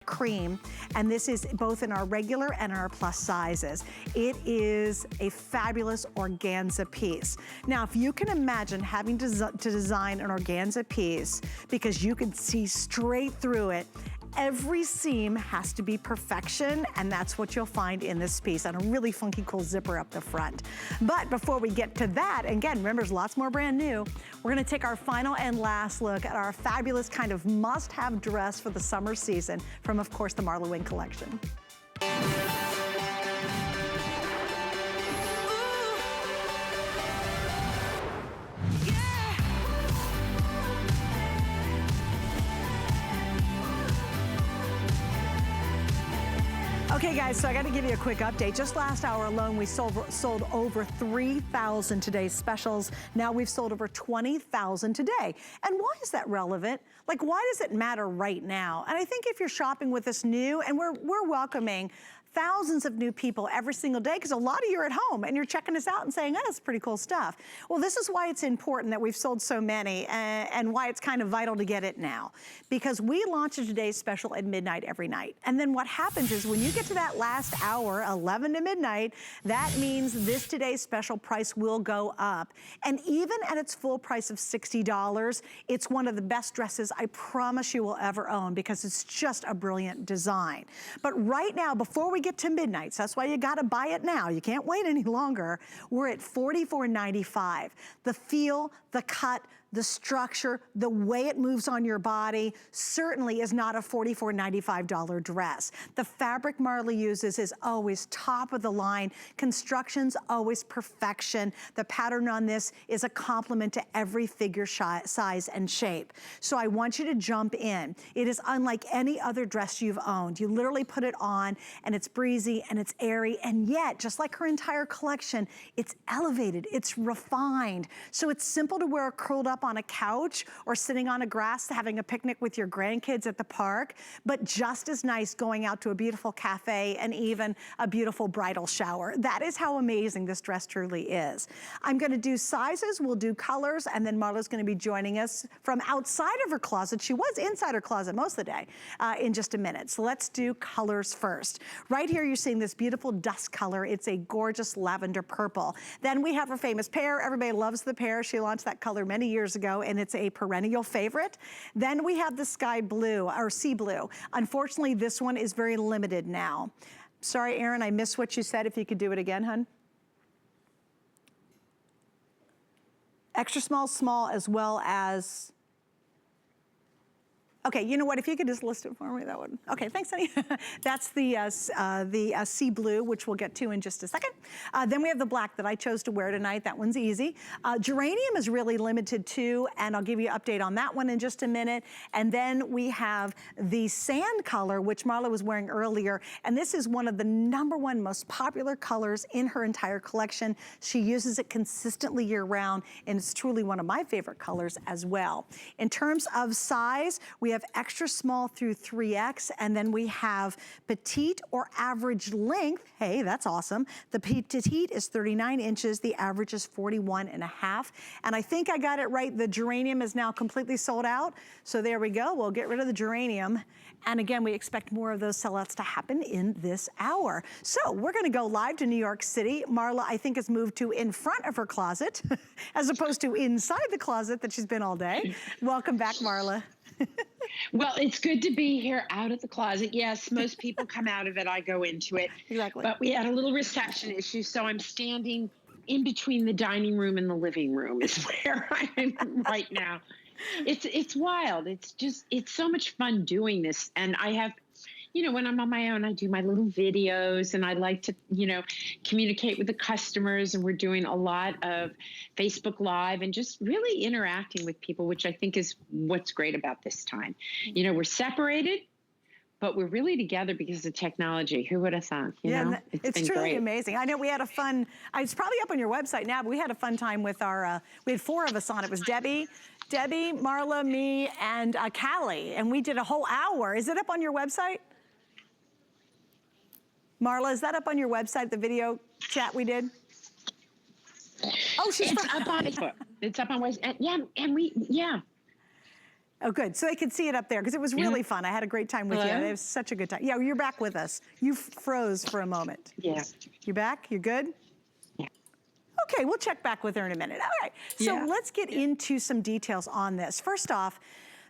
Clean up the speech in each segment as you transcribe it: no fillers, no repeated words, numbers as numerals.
cream, and this is both in our regular and our plus sizes. It is a fabulous organza piece. Now, if you can imagine having to design an organza piece because you can see straight through it, every seam has to be perfection, and that's what you'll find in this piece, and a really funky, cool zipper up the front. But before we get to that, again, remember, there's lots more brand new. We're gonna take our final and last look at our fabulous kind of must-have dress for the summer season from, of course, the MarlaWynne collection. Okay guys, so I gotta give you a quick update. Just last hour alone, we sold over 3,000 today's specials. Now we've sold over 20,000 today. And why is that relevant? Like, why does it matter right now? And I think if you're shopping with us new, and we're welcoming thousands of new people every single day, because a lot of you are at home and you're checking us out and saying, oh, that's pretty cool stuff. Well, this is why it's important that we've sold so many, and why it's kind of vital to get it now. Because we launch a today's special at midnight every night. And then what happens is when you get to that last hour, 11 to midnight, that means this today's special price will go up. And even at its full price of $60, it's one of the best dresses I promise you will ever own, because it's just a brilliant design. But right now, before we get to midnight, so that's why you gotta buy it now, you can't wait any longer, we're at $44.95. The feel, the cut, the structure, the way it moves on your body certainly is not a $44.95 dress. The fabric Marla uses is always top of the line. Construction's always perfection. The pattern on this is a compliment to every figure size and shape. So I want you to jump in. It is unlike any other dress you've owned. You literally put it on and it's breezy and it's airy, and yet, just like her entire collection, it's elevated, it's refined. So it's simple to wear curled up on a couch or sitting on a grass having a picnic with your grandkids at the park, but just as nice going out to a beautiful cafe and even a beautiful bridal shower. That is how amazing this dress truly is. I'm gonna do sizes, we'll do colors, and then Marla's gonna be joining us from outside of her closet. She was inside her closet most of the day in just a minute. So let's do colors first. Right here you're seeing this beautiful dust color. It's a gorgeous lavender purple. Then we have her famous pear. Everybody loves the pear. She launched that color many years ago, and it's a perennial favorite. Then we have the sky blue, or sea blue. Unfortunately, this one is very limited now. Sorry, Erin, I missed what you said. If you could do it again, hun. Extra small, small, as well as... Okay, you know what, if you could just list it for me, that would, okay, thanks, honey. That's the sea blue, which we'll get to in just a second. Then we have the black that I chose to wear tonight. That one's easy. Geranium is really limited too, and I'll give you an update on that one in just a minute. And then we have the sand color, which Marla was wearing earlier, and this is one of the #1 most popular colors in her entire collection. She uses it consistently year round, and it's truly one of my favorite colors as well. In terms of size, we have extra small through 3X, and then we have petite or average length. Hey, that's awesome. The petite is 39 inches, the average is 41.5. And I think I got it right, the geranium is now completely sold out. So there we go, we'll get rid of the geranium. And again, we expect more of those sellouts to happen in this hour. So we're gonna go live to New York City. Marla, I think, has moved to in front of her closet, as opposed to inside the closet that she's been all day. Welcome back, Marla. Well, it's good to be here out of the closet. Yes, most people come out of it, I go into it. Exactly. But we had a little reception issue, so I'm standing in between the dining room and the living room is where I am right now. It's wild. It's so much fun doing this. And I have, you know, when I'm on my own, I do my little videos, and I like to, you know, communicate with the customers, and we're doing a lot of Facebook Live and just really interacting with people, which I think is what's great about this time. You know, we're separated, but we're really together because of technology. Who would have thought, you know? It's truly great. Amazing. I know we had a fun, it's probably up on your website now, but we had a fun time with our, we had 4 of us on. It was Debbie, Marla, me, and Callie, and we did a whole hour. Is it up on your website? Marla, is that up on your website, the video chat we did? Oh, she's up on Facebook. It's up on website. Yeah, and Oh, good. So they could see it up there because it was really fun. I had a great time with you. It was such a good time. Yeah, you're back with us. You froze for a moment. Yeah. You back? You good? Yeah. Okay, we'll check back with her in a minute. All right, so let's get into some details on this. First off,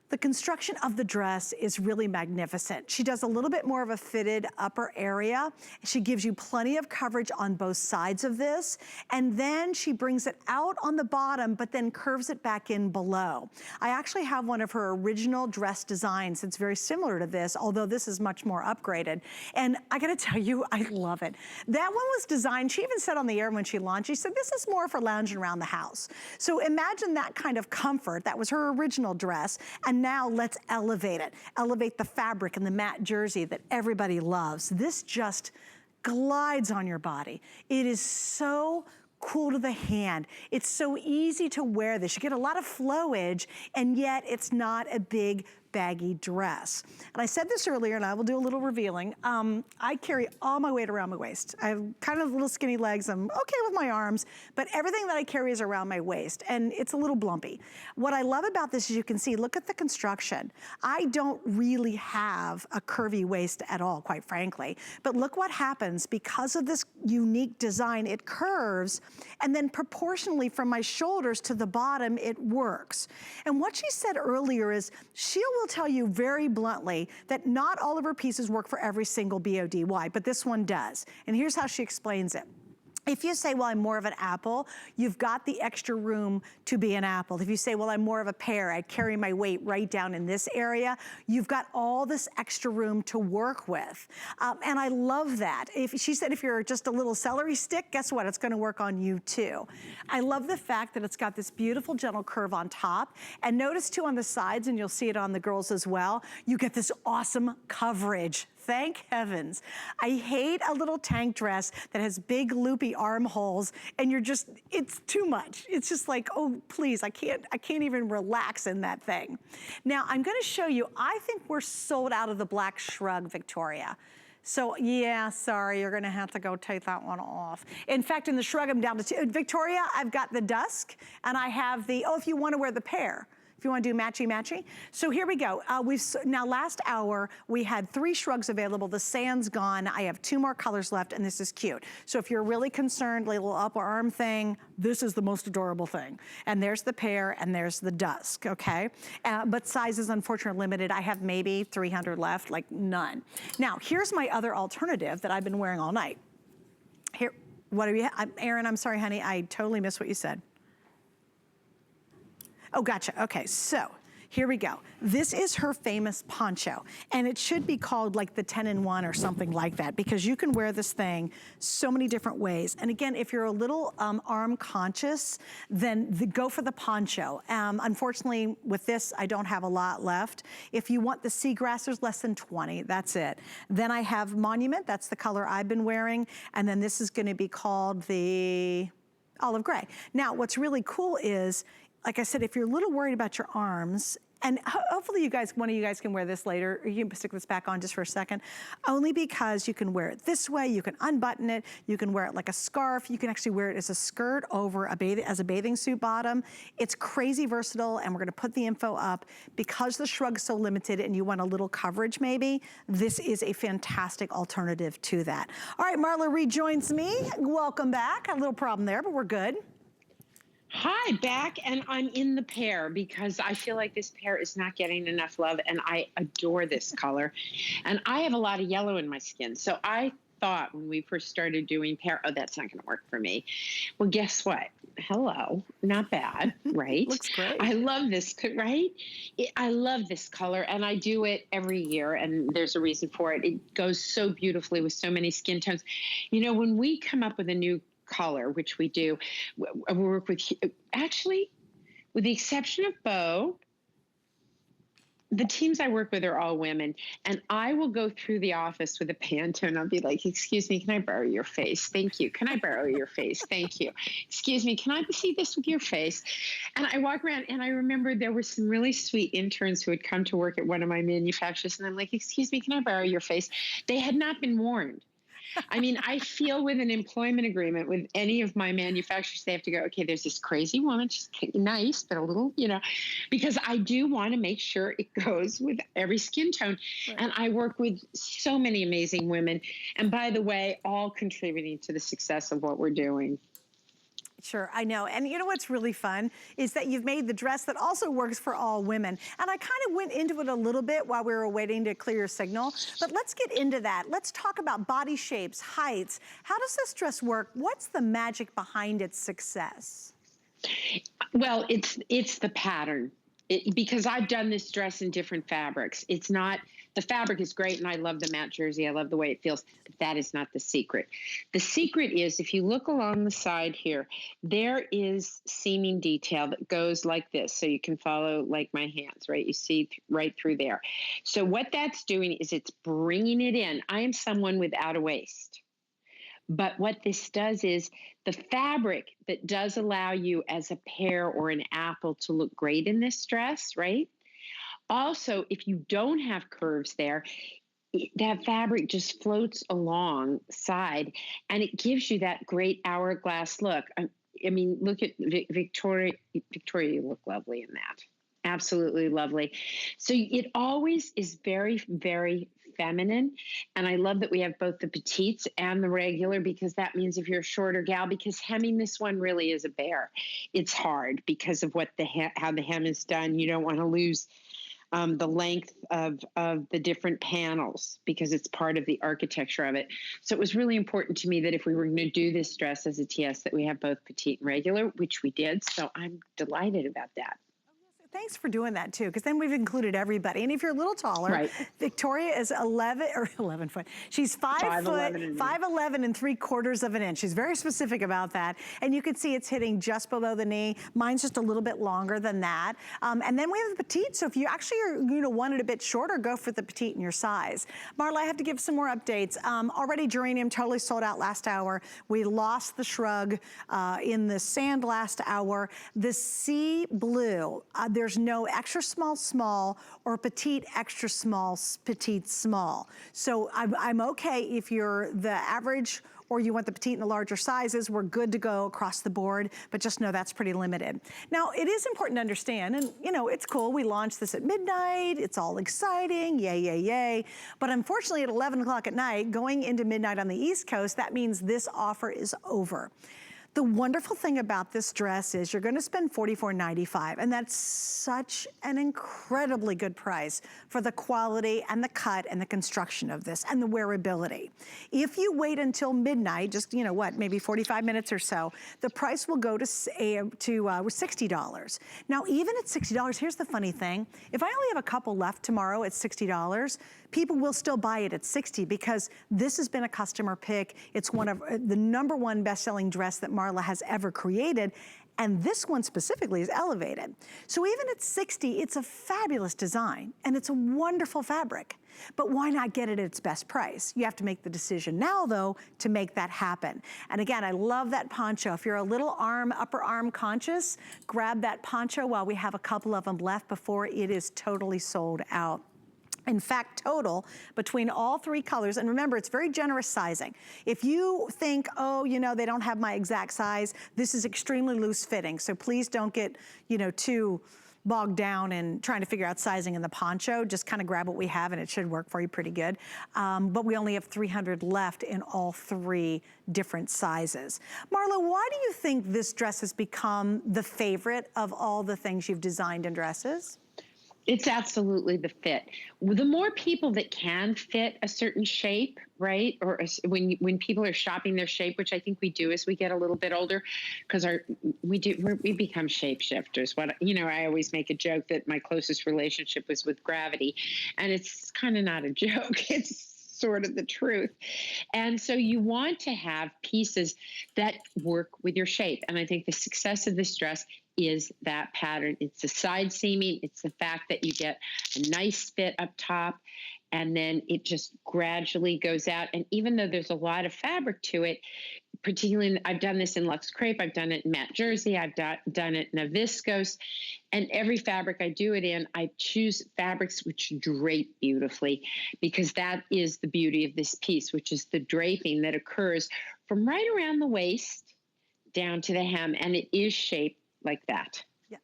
the construction of the dress is really magnificent. She does a little bit more of a fitted upper area. She gives you plenty of coverage on both sides of this. And then she brings it out on the bottom, but then curves it back in below. I actually have one of her original dress designs that's very similar to this, although this is much more upgraded. And I gotta tell you, I love it. That one was designed, she even said on the air when she launched, she said, this is more for lounging around the house. So imagine that kind of comfort. That was her original dress. And now let's elevate it. Elevate the fabric and the matte jersey that everybody loves. This just glides on your body. It is so cool to the hand. It's so easy to wear this. You get a lot of flowage, and yet it's not a big baggy dress. And I said this earlier, and I will do a little revealing. I carry all my weight around my waist. I have kind of little skinny legs. I'm okay with my arms, but everything that I carry is around my waist, and it's a little blumpy. What I love about this is you can see, look at the construction. I don't really have a curvy waist at all, quite frankly, but look what happens. Because of this unique design, it curves, and then proportionally from my shoulders to the bottom, it works. And what she said earlier is, she will tell you very bluntly that not all of her pieces work for every single BODY, but this one does. And here's how she explains it. If you say, well, I'm more of an apple, you've got the extra room to be an apple. If you say, well, I'm more of a pear, I carry my weight right down in this area, you've got all this extra room to work with. And I love that. She said, if you're just a little celery stick, guess what? It's gonna work on you too. I love the fact that it's got this beautiful gentle curve on top. And notice too on the sides, and you'll see it on the girls as well, you get this awesome coverage. Thank heavens. I hate a little tank dress that has big loopy armholes and you're just, it's too much. It's just like, oh, please, I can't even relax in that thing. Now, I'm gonna show you, I think we're sold out of the black Shrug, Victoria. So yeah, sorry, you're gonna have to go take that one off. In fact, in the Shrug, I'm down to two. Victoria, I've got the dusk and I have the, oh, if you wanna wear the pear. If you want to do matchy-matchy. So here we go. Now last hour, we had 3 Shrugs available. The sand's gone. I have 2 more colors left, and this is cute. So if you're really concerned, little upper arm thing, this is the most adorable thing. And there's the pear, and there's the dusk, okay? But sizes, unfortunately, are limited. I have maybe 300 left, like none. Now, here's my other alternative that I've been wearing all night. Here, what do we have? Erin, I'm sorry, honey, I totally missed what you said. Oh, gotcha. Okay, so here we go. This is her famous poncho, and it should be called like the 10-in-1 or something like that, because you can wear this thing so many different ways. And again, if you're a little arm conscious, then go for the poncho. Unfortunately, with this, I don't have a lot left. If you want the seagrass, there's less than 20, that's it. Then I have Monument, that's the color I've been wearing, and then this is gonna be called the olive gray. Now, what's really cool is, like I said, if you're a little worried about your arms, and hopefully you guys, one of you guys can wear this later, or you can stick this back on just for a second, only because you can wear it this way, you can unbutton it, you can wear it like a scarf, you can actually wear it as a skirt over as a bathing suit bottom. It's crazy versatile, and we're gonna put the info up. Because the Shrug's so limited and you want a little coverage maybe, this is a fantastic alternative to that. All right, Marla rejoins me. Welcome back. A little problem there, but we're good. Hi, back, and I'm in the pear because I feel like this pear is not getting enough love, and I adore this color. And I have a lot of yellow in my skin, so I thought when we first started doing pear, oh, that's not going to work for me. Well, guess what? Hello, not bad, right? Looks great. I love this, right? I love this color, and I do it every year, and there's a reason for it. It goes so beautifully with so many skin tones. You know, when we come up with a new color, which we do, we work with, actually, with the exception of Bo, the teams I work with are all women, and I will go through the office with a Pantone. I'll be like, excuse me, can I borrow your face? Thank you. Can I borrow your face? Thank you. Excuse me, can I see this with your face? And I walk around, and I remember there were some really sweet interns who had come to work at one of my manufacturers, and I'm like, excuse me, can I borrow your face? They had not been warned. I mean, I feel with an employment agreement with any of my manufacturers, they have to go, okay, there's this crazy woman. She's nice, but a little, because I do want to make sure it goes with every skin tone. Right. And I work with so many amazing women. And by the way, all contributing to the success of what we're doing. Sure, I know. And you know what's really fun is that you've made the dress that also works for all women. And I kind of went into it a little bit while we were waiting to clear your signal, but let's get into that. Let's talk about body shapes, heights. How does this dress work? What's the magic behind its success? Well, it's the pattern. Because I've done this dress in different fabrics. It's not, the fabric is great and I love the matte jersey. I love the way it feels, but that is not the secret. The secret is, if you look along the side here, there is seaming detail that goes like this. So you can follow like my hands, right? You see right through there. So what that's doing is it's bringing it in. I am someone without a waist. But what this does is the fabric that does allow you as a pear or an apple to look great in this dress, right? Also, if you don't have curves there, that fabric just floats alongside and it gives you that great hourglass look. I mean, look at Victoria, you look lovely in that. Absolutely lovely. So it always is very, very feminine. And I love that we have both the petites and the regular, because that means if you're a shorter gal, because hemming this one really is a bear. It's hard because of what how the hem is done. You don't want to lose the length of the different panels because it's part of the architecture of it. So it was really important to me that if we were going to do this dress as a TS, that we have both petite and regular, which we did. So I'm delighted about that. Thanks for doing that too, because then we've included everybody. And if you're a little taller, right. Victoria is 11 foot. She's 5 foot, 5'11" and 3/4 of an inch. She's very specific about that. And you can see it's hitting just below the knee. Mine's just a little bit longer than that. And then we have the petite. So if you actually are, want it a bit shorter, go for the petite in your size. Marla, I have to give some more updates. Already Geranium totally sold out last hour. We lost the Shrug in the sand last hour. The sea blue, there's no extra small, small, or petite, extra small, petite, small. So I'm okay if you're the average or you want the petite and the larger sizes. We're good to go across the board, but just know that's pretty limited. Now, it is important to understand, and it's cool, we launched this at midnight, it's all exciting, yay, yay, yay. But unfortunately at 11 o'clock at night, going into midnight on the East Coast, that means this offer is over. The wonderful thing about this dress is you're gonna spend $44.95, and that's such an incredibly good price for the quality and the cut and the construction of this and the wearability. If you wait until midnight, just, maybe 45 minutes or so, the price will go to $60. Now, even at $60, here's the funny thing. If I only have a couple left tomorrow at $60, people will still buy it at $60 because this has been a customer pick. It's one of the #1 best-selling dress that Marla has ever created. And this one specifically is elevated. So even at $60, it's a fabulous design and it's a wonderful fabric. But why not get it at its best price? You have to make the decision now, though, to make that happen. And again, I love that poncho. If you're a little upper arm conscious, grab that poncho while we have a couple of them left before it is totally sold out. In fact, total between all 3 colors, and remember, it's very generous sizing. If you think, oh, they don't have my exact size, this is extremely loose fitting. So please don't get, too bogged down in trying to figure out sizing in the poncho. Just kind of grab what we have and it should work for you pretty good. But we only have 300 left in all 3 different sizes. Marla, why do you think this dress has become the favorite of all the things you've designed in dresses? It's absolutely the fit. The more people that can fit a certain shape, right? Or when people are shopping their shape, which I think we do as we get a little bit older, because we become shapeshifters. I always make a joke that my closest relationship was with gravity, and it's kind of not a joke. It's sort of the truth. And so you want to have pieces that work with your shape. And I think the success of this dress is that pattern. It's the side seaming. It's the fact that you get a nice fit up top and then it just gradually goes out. And even though there's a lot of fabric to it, particularly, I've done this in Luxe Crepe, I've done it in matte jersey, I've done it in a viscose, and every fabric I do it in, I choose fabrics which drape beautifully, because that is the beauty of this piece, which is the draping that occurs from right around the waist down to the hem, and it is shaped like that. Yeah,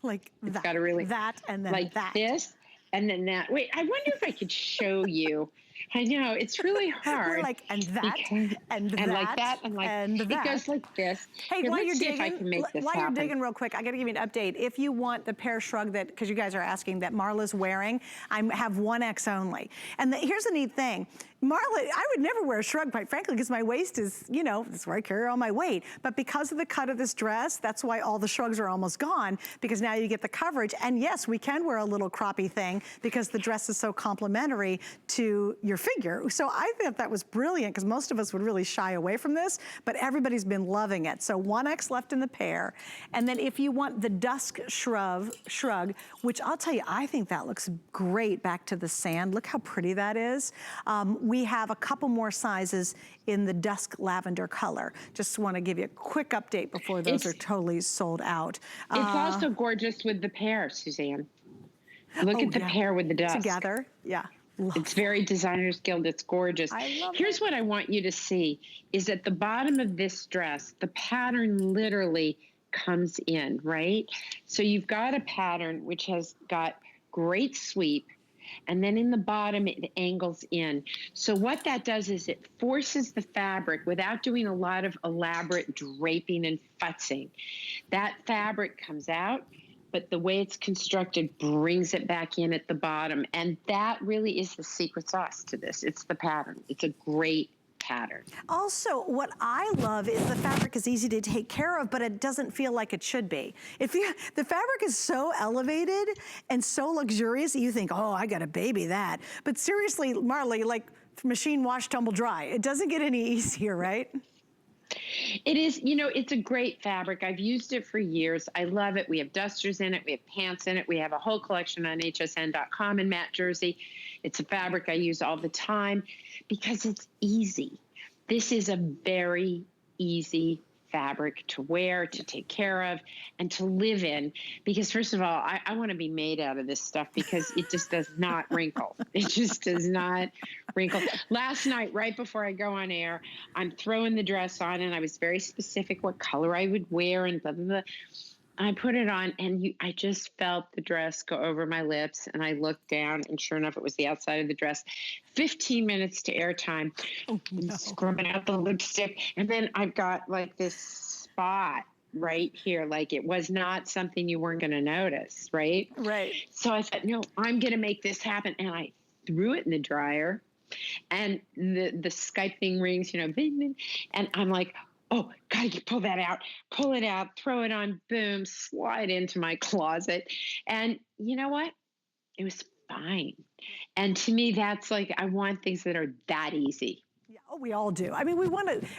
like it's that. Got a really that and then like that. this and then that. Wait, I wonder if I could show you. I know it's really hard. We're like, and that, and that, like that, and like and that. It goes like this. Hey, Here, while let's you're see digging, if I can make this while happen. you're digging real quick, I got to give you an update. If you want the pair Shrug that, because you guys are asking, that Marla's wearing, I have 1X only. And here's the neat thing. Marla, I would never wear a Shrug, quite frankly, because my waist is, you know, that's where I carry all my weight. But because of the cut of this dress, that's why all the Shrugs are almost gone, because now you get the coverage. And yes, we can wear a little croppy thing because the dress is so complimentary to your figure. So I thought that was brilliant, because most of us would really shy away from this, but everybody's been loving it. So 1X left in the pair. And then if you want the Dusk Shrug, which I'll tell you, I think that looks great back to the sand. Look how pretty that is. We have a couple more sizes in the dusk lavender color. Just want to give you a quick update before those are totally sold out. It's also gorgeous with the pair, Suzanne. Look at the pair with the dusk. Together, yeah. It's very Designer's Guild. It's gorgeous. I love Here's what I want you to see is at the bottom of this dress, the pattern literally comes in, right? So you've got a pattern which has got great sweep, and then in the bottom, it angles in. So what that does is it forces the fabric, without doing a lot of elaborate draping and futzing. That fabric comes out, but the way it's constructed brings it back in at the bottom. And that really is the secret sauce to this. It's the pattern. It's a great pattern. Also, what I love is the fabric is easy to take care of, but it doesn't feel like it should be. The fabric is so elevated and so luxurious that you think, oh, I got to baby that. But seriously, Marla, like machine wash, tumble dry. It doesn't get any easier, right? It is, you know, it's a great fabric. I've used it for years. I love it. We have dusters in it. We have pants in it. We have a whole collection on hsn.com in matte jersey. It's a fabric I use all the time because it's easy. This is a very easy fabric to wear, to take care of, and to live in. Because first of all, I want to be made out of this stuff because it just does not wrinkle. It just does not wrinkle. Last night, right before I go on air, I'm throwing the dress on, and I was very specific what color I would wear and blah, blah, blah. I put it on, and I just felt the dress go over my lips, and I looked down, and sure enough, it was the outside of the dress. 15 minutes to airtime. Oh, no. Scrubbing out the lipstick, and then I've got like this spot right here, like it was not something you weren't going to notice, right? Right. So I said, no, I'm going to make this happen, and I threw it in the dryer, and the Skype thing rings, you know, bing, bing, and I'm like, oh, gotta pull that out, pull it out, throw it on, boom, slide into my closet. And you know what? It was fine. And to me, that's like, I want things that are that easy. Yeah, oh, we all do. I mean,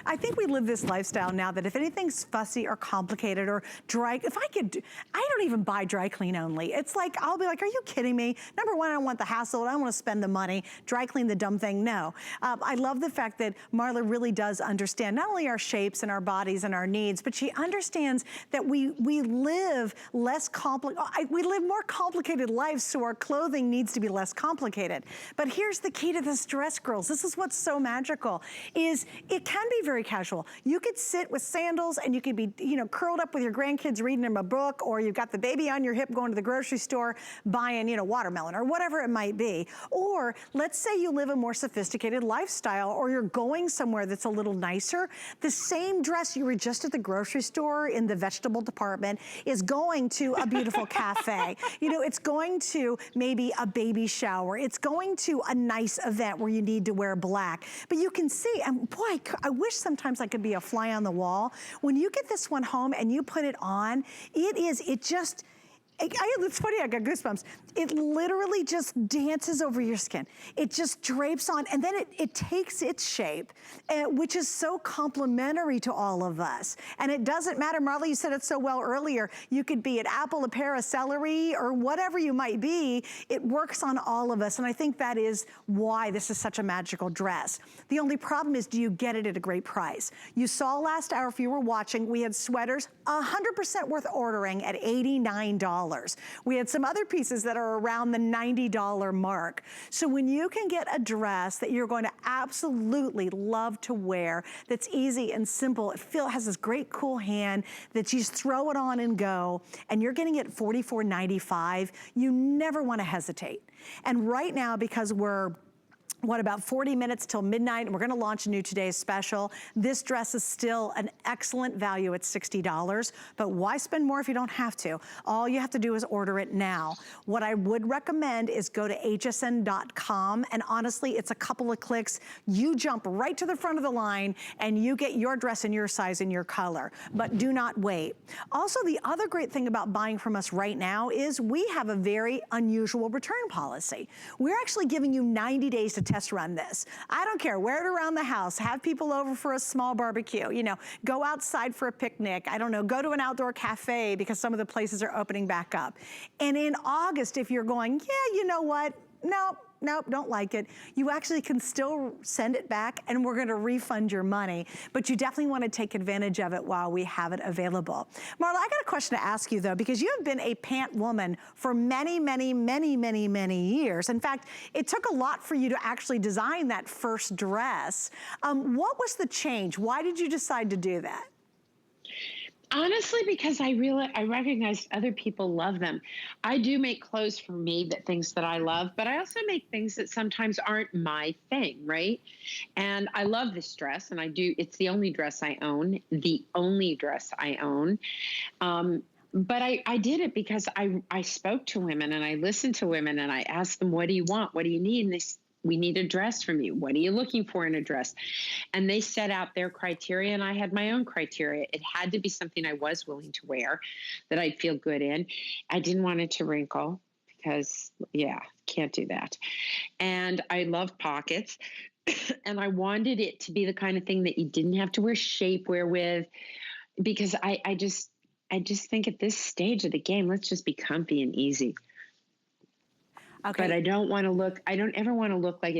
I think we live this lifestyle now that if anything's fussy or complicated or dry, I don't even buy dry clean only. It's like, I'll be like, are you kidding me? Number one, I don't want the hassle. I don't want to spend the money. Dry clean the dumb thing, no. I love the fact that Marla really does understand not only our shapes and our bodies and our needs, but she understands that we live less we live more complicated lives, so our clothing needs to be less complicated. But here's the key to this dress, girls. This is what's so magical. Is it can be very casual. You could sit with sandals and you could be, you know, curled up with your grandkids reading them a book, or you've got the baby on your hip going to the grocery store buying, you know, watermelon or whatever it might be. Or let's say you live a more sophisticated lifestyle, or you're going somewhere that's a little nicer. The same dress you were just at the grocery store in the vegetable department is going to a beautiful cafe. You know, it's going to maybe a baby shower. It's going to a nice event where you need to wear black. But you can see, and boy, I wish sometimes I could be a fly on the wall. When you get this one home and you put it on, It's funny, I got goosebumps. It literally just dances over your skin. It just drapes on, and then it takes its shape, which is so complimentary to all of us. And it doesn't matter, Marla, you said it so well earlier, you could be an apple, a pear, a celery, or whatever you might be. It works on all of us, and I think that is why this is such a magical dress. The only problem is, do you get it at a great price? You saw last hour, if you were watching, we had sweaters 100% worth ordering at $89. We had some other pieces that are around the $90 mark. So when you can get a dress that you're going to absolutely love to wear, that's easy and simple, it has this great cool hand that you just throw it on and go, and you're getting it $44.95, you never want to hesitate. And right now, because we're about 40 minutes till midnight, and we're gonna launch a new today's special. This dress is still an excellent value at $60, but why spend more if you don't have to? All you have to do is order it now. What I would recommend is go to hsn.com, and honestly, it's a couple of clicks. You jump right to the front of the line, and you get your dress in your size and your color, but do not wait. Also, the other great thing about buying from us right now is we have a very unusual return policy. We're actually giving you 90 days to test run this. I don't care, wear it around the house, have people over for a small barbecue, you know, go outside for a picnic, I don't know, go to an outdoor cafe because some of the places are opening back up. And in August, if you're going, yeah, you know what, nope, don't like it, you actually can still send it back and we're gonna refund your money, but you definitely wanna take advantage of it while we have it available. Marla, I got a question to ask you though, because you have been a pant woman for many, many, many, many, many years. In fact, it took a lot for you to actually design that first dress. What was the change? Why did you decide to do that? Honestly, because I recognize other people love them. I do make clothes for me, things that I love, but I also make things that sometimes aren't my thing, right? And I love this dress, and it's the only dress I own, But I did it because I spoke to women and I listened to women and I asked them, what do you want? What do you need? And they said, we need a dress from you. What are you looking for in a dress? And they set out their criteria, and I had my own criteria. It had to be something I was willing to wear, that I'd feel good in. I didn't want it to wrinkle because, can't do that. And I love pockets. And I wanted it to be the kind of thing that you didn't have to wear shapewear with, because I just think at this stage of the game, let's just be comfy and easy. Okay. But I don't ever want to look like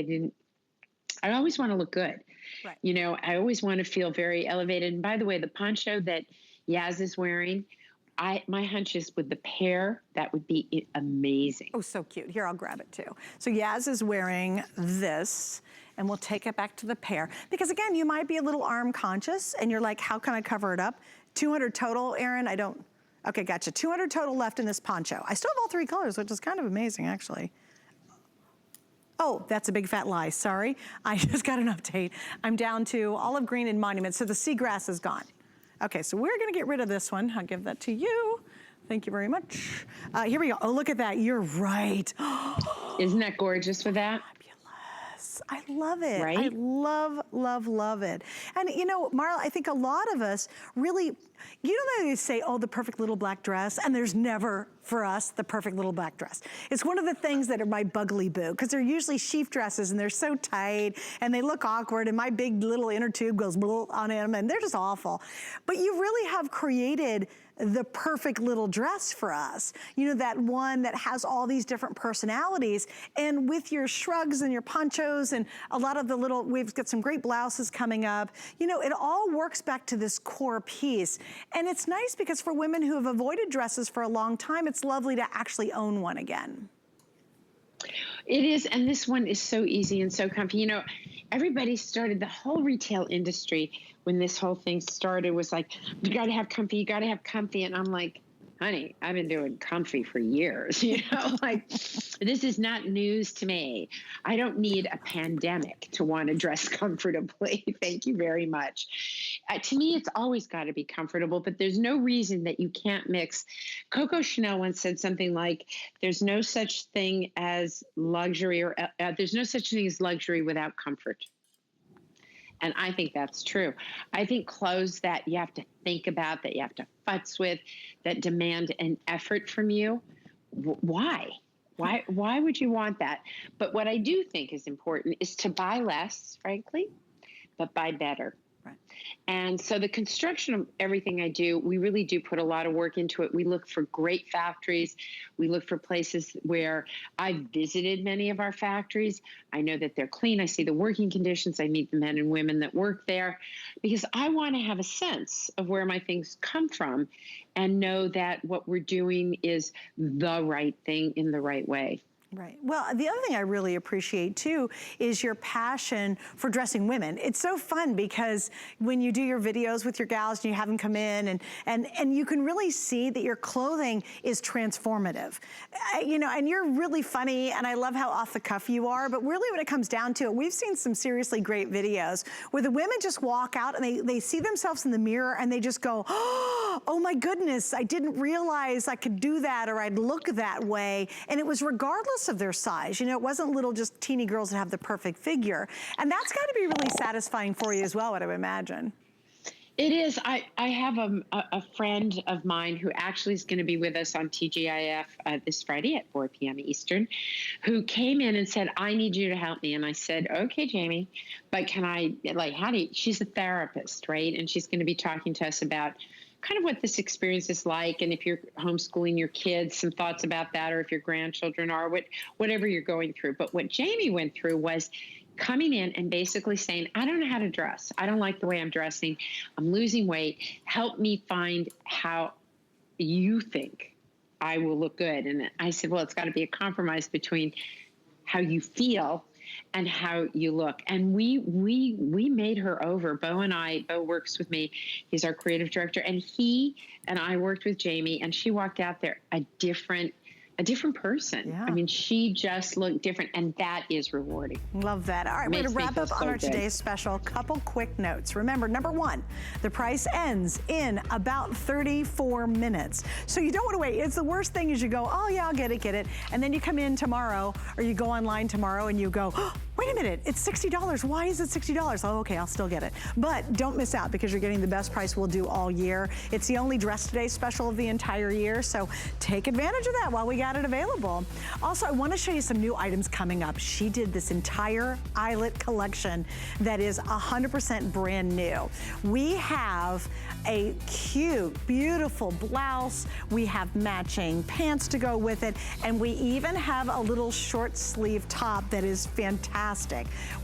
I always want to look good. Right. You know, I always want to feel very elevated. And by the way, the poncho that Yaz is wearing, my hunch is with the pear, that would be amazing. Oh, so cute. Here, I'll grab it too. So Yaz is wearing this, and we'll take it back to the pear. Because again, you might be a little arm conscious and you're like, how can I cover it up? 200 total, Erin, okay, gotcha. 200 total left in this poncho. I still have all three colors, which is kind of amazing, actually. Oh, that's a big fat lie, sorry. I just got an update. I'm down to olive green and monument, so the seagrass is gone. Okay, so we're gonna get rid of this one. I'll give that to you. Thank you very much. Here we go. Oh, look at that, you're right. Isn't that gorgeous for that? I love it. Right? I love, love, love it. And you know, Marla, I think a lot of us really, you know, they say, oh, the perfect little black dress, and there's never, for us, the perfect little black dress. It's one of the things that are my bugly boo, because they're usually sheath dresses, and they're so tight, and they look awkward, and my big little inner tube goes on them, and they're just awful. But you really have created the perfect little dress for us. You know, that one that has all these different personalities, and with your shrugs and your ponchos and a lot of the little, we've got some great blouses coming up, you know, it all works back to this core piece. And it's nice because for women who have avoided dresses for a long time, it's lovely to actually own one again. It is, and this one is so easy and so comfy. You know, everybody started, the whole retail industry, when this whole thing started, was like, you gotta have comfy, you gotta have comfy. And I'm like, honey, I've been doing comfy for years, you know, like, this is not news to me. I don't need a pandemic to want to dress comfortably. Thank you very much. To me, it's always got to be comfortable, but there's no reason that you can't mix. Coco Chanel once said something like, there's no such thing as luxury, or there's no such thing as luxury without comfort. And I think that's true. I think clothes that you have to think about, that you have to futz with, that demand an effort from you, why? Why would you want that? But what I do think is important is to buy less, frankly, but buy better. Right. And so the construction of everything I do, we really do put a lot of work into it. We look for great factories. We look for places where I've visited many of our factories. I know that they're clean. I see the working conditions. I meet the men and women that work there because I want to have a sense of where my things come from and know that what we're doing is the right thing in the right way. Right. Well, the other thing I really appreciate too is your passion for dressing women. It's so fun because when you do your videos with your gals and you have them come in and you can really see that your clothing is transformative. You know, and you're really funny and I love how off the cuff you are, but really when it comes down to it, we've seen some seriously great videos where the women just walk out and they see themselves in the mirror and they just go, oh my goodness, I didn't realize I could do that or I'd look that way. And it was regardless of their size. You know, it wasn't little just teeny girls that have the perfect figure. And that's got to be really satisfying for you as well, what I would imagine. It is. I have a friend of mine who actually is going to be with us on TGIF this Friday at 4 p.m. Eastern, who came in and said, I need you to help me. And I said, okay, Jamie, but can I, like, how do you, she's a therapist, right? And she's going to be talking to us about kind of what this experience is like, and if you're homeschooling your kids, some thoughts about that, or if your grandchildren are, whatever you're going through. But what Jamie went through was coming in and basically saying, I don't know how to dress. I don't like the way I'm dressing. I'm losing weight. Help me find how you think I will look good. And I said, well, it's got to be a compromise between how you feel and how you look. And we made her over. Bo works with me. He's our creative director. And he and I worked with Jamie, and she walked out there a different person. Yeah. I mean, she just looked different, and that is rewarding. Love that. All right, we're going to wrap up on our today's special. Couple quick notes. Remember, number one, the price ends in about 34 minutes. So you don't want to wait. It's the worst thing is you go, oh yeah, I'll get it. And then you come in tomorrow, or you go online tomorrow and you go, oh, wait a minute, it's $60. Why is it $60? Oh, okay, I'll still get it. But don't miss out because you're getting the best price we'll do all year. It's the only Dress Today special of the entire year, so take advantage of that while we got it available. Also, I want to show you some new items coming up. She did this entire eyelet collection that is 100% brand new. We have a cute, beautiful blouse. We have matching pants to go with it, and we even have a little short sleeve top that is fantastic.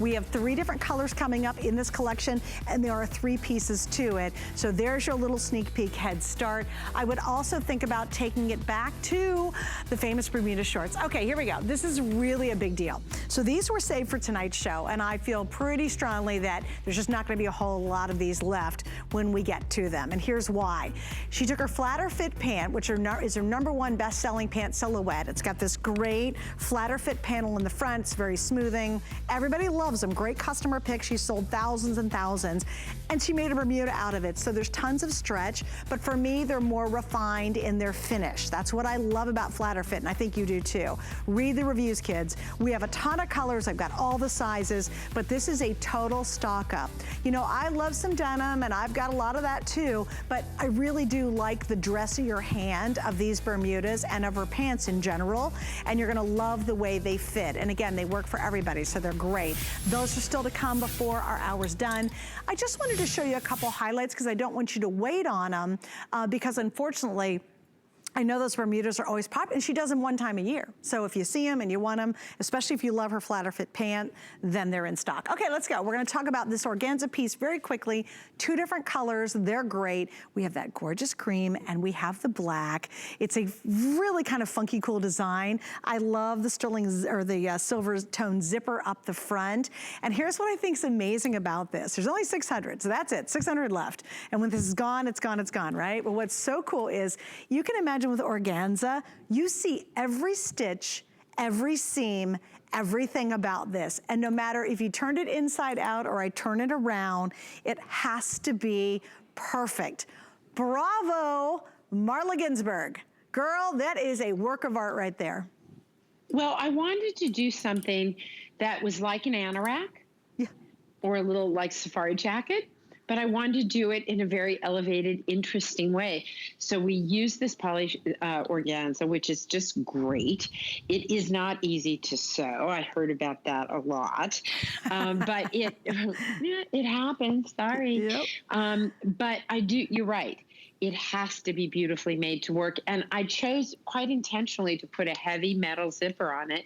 We have 3 different colors coming up in this collection, and there are 3 pieces to it. So there's your little sneak peek head start. I would also think about taking it back to the famous Bermuda shorts. Okay, here we go. This is really a big deal. So these were saved for tonight's show, and I feel pretty strongly that there's just not going to be a whole lot of these left when we get to them. And here's why. She took her flatter fit pant, which is her #1 best-selling pant silhouette. It's got this great flatter fit panel in the front. It's very smoothing. Everybody loves them. Great customer pick. She sold thousands and thousands, and she made a Bermuda out of it. So there's tons of stretch, but for me, they're more refined in their finish. That's what I love about flatter fit, and I think you do too. Read the reviews, kids. We have a ton of colors. I've got all the sizes, but this is a total stock up. You know, I love some denim, and I've got a lot of that too, but I really do like the dressier hand of these Bermudas and of her pants in general, and you're gonna love the way they fit. And again, they work for everybody, so they're great. Those are still to come before our hour's done. I just wanted to show you a couple highlights because I don't want you to wait on them because unfortunately, I know those Bermudas are always popular, and she does them one time a year. So if you see them and you want them, especially if you love her flatter fit pant, then they're in stock. Okay, let's go. We're gonna talk about this organza piece very quickly. 2 different colors, they're great. We have that gorgeous cream and we have the black. It's a really kind of funky, cool design. I love the sterling or the silver tone zipper up the front. And here's what I think is amazing about this. There's only 600, so that's it, 600 left. And when this is gone, it's gone, right? But what's so cool is you can imagine with organza, you see every stitch, every seam, everything about this. And no matter if you turned it inside out or I turn it around, it has to be perfect. Bravo, Marla Ginsburg. Girl, that is a work of art right there. Well, I wanted to do something that was like an anorak. Yeah. or a little like safari jacket, but I wanted to do it in a very elevated, interesting way. So we use this poly organza, which is just great. It is not easy to sew. I heard about that a lot, but it happens. Sorry. Yep. But you're right. It has to be beautifully made to work. And I chose quite intentionally to put a heavy metal zipper on it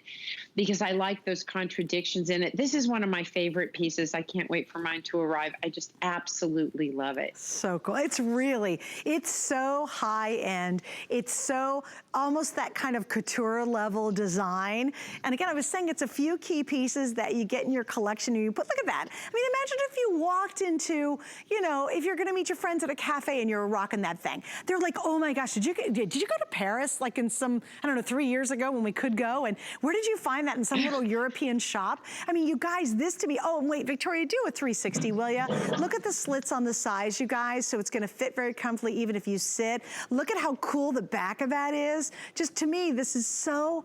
because I like those contradictions in it. This is one of my favorite pieces. I can't wait for mine to arrive. I just absolutely love it. So cool. It's so high end. It's so almost that kind of couture level design. And again, I was saying it's a few key pieces that you get in your collection and you put, look at that. I mean, imagine if you walked into, you know, if you're gonna meet your friends at a cafe and you're rocking that thing. They're like, oh my gosh, did you go to Paris like in some, I don't know, 3 years ago when we could go? And where did you find that in some little European shop? I mean, you guys, this to me, oh wait, Victoria, do a 360, will ya? Look at the slits on the sides, you guys, so it's gonna fit very comfortably even if you sit. Look at how cool the back of that is. Just to me, this is so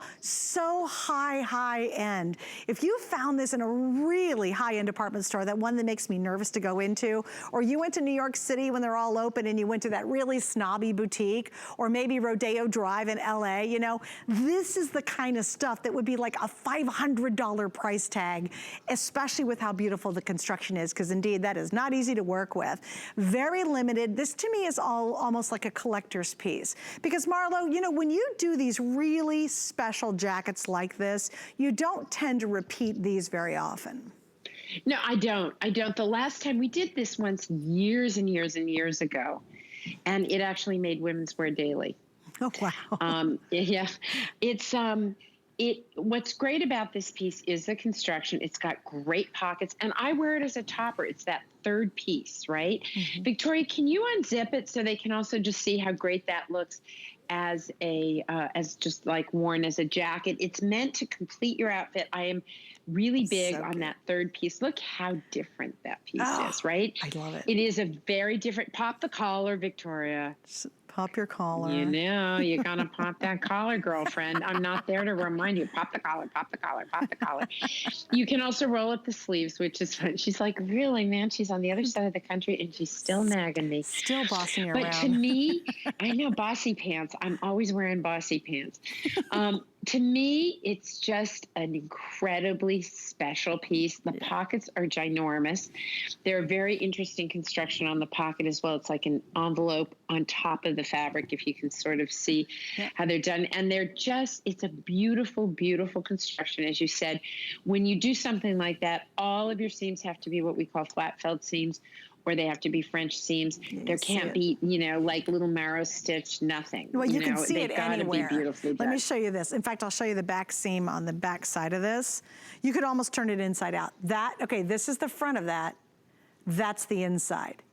high end. If you found this in a really high-end department store, that one that makes me nervous to go into, or you went to New York City when they're all open and you went to that really snobby boutique, or maybe Rodeo Drive in LA, you know, this is the kind of stuff that would be like a $500 price tag, especially with how beautiful the construction is, because indeed that is not easy to work with. Very limited. This to me is almost like a collector's piece. Because Marlo, you know, when you do these really special jackets like this, you don't tend to repeat these very often. No, I don't. The last time we did this once years and years and years ago, and it actually made women's wear daily. Oh, wow. Yeah, it's, what's great about this piece is the construction. It's got great pockets, and I wear it as a topper. It's that third piece, right? Mm-hmm. Victoria, can you unzip it so they can also just see how great that looks as as just like worn as a jacket? It's meant to complete your outfit. I am really big on that third piece. Look how different that piece is, right? I love it. It is a very different, pop the collar, Victoria. Pop your collar. You know, you gotta pop that collar, girlfriend. I'm not there to remind you. Pop the collar, pop the collar, pop the collar. You can also roll up the sleeves, which is fun. She's like, really, man? She's on the other side of the country and she's still nagging me. Still bossing me around. But to me, I know, bossy pants. I'm always wearing bossy pants. To me, it's just an incredibly special piece. The pockets are ginormous. They're a very interesting construction on the pocket as well. It's like an envelope on top of the fabric, if you can sort of see how they're done. And they're just, it's a beautiful, beautiful construction. As you said, when you do something like that, all of your seams have to be what we call flat felt seams, or they have to be French seams. There can't be, you know, like little marrow stitch, nothing. Well, you can see it anywhere. Be beautifully done. Let me show you this. In fact, I'll show you the back seam on the back side of this. You could almost turn it inside out. Okay, this is the front of that. That's the inside.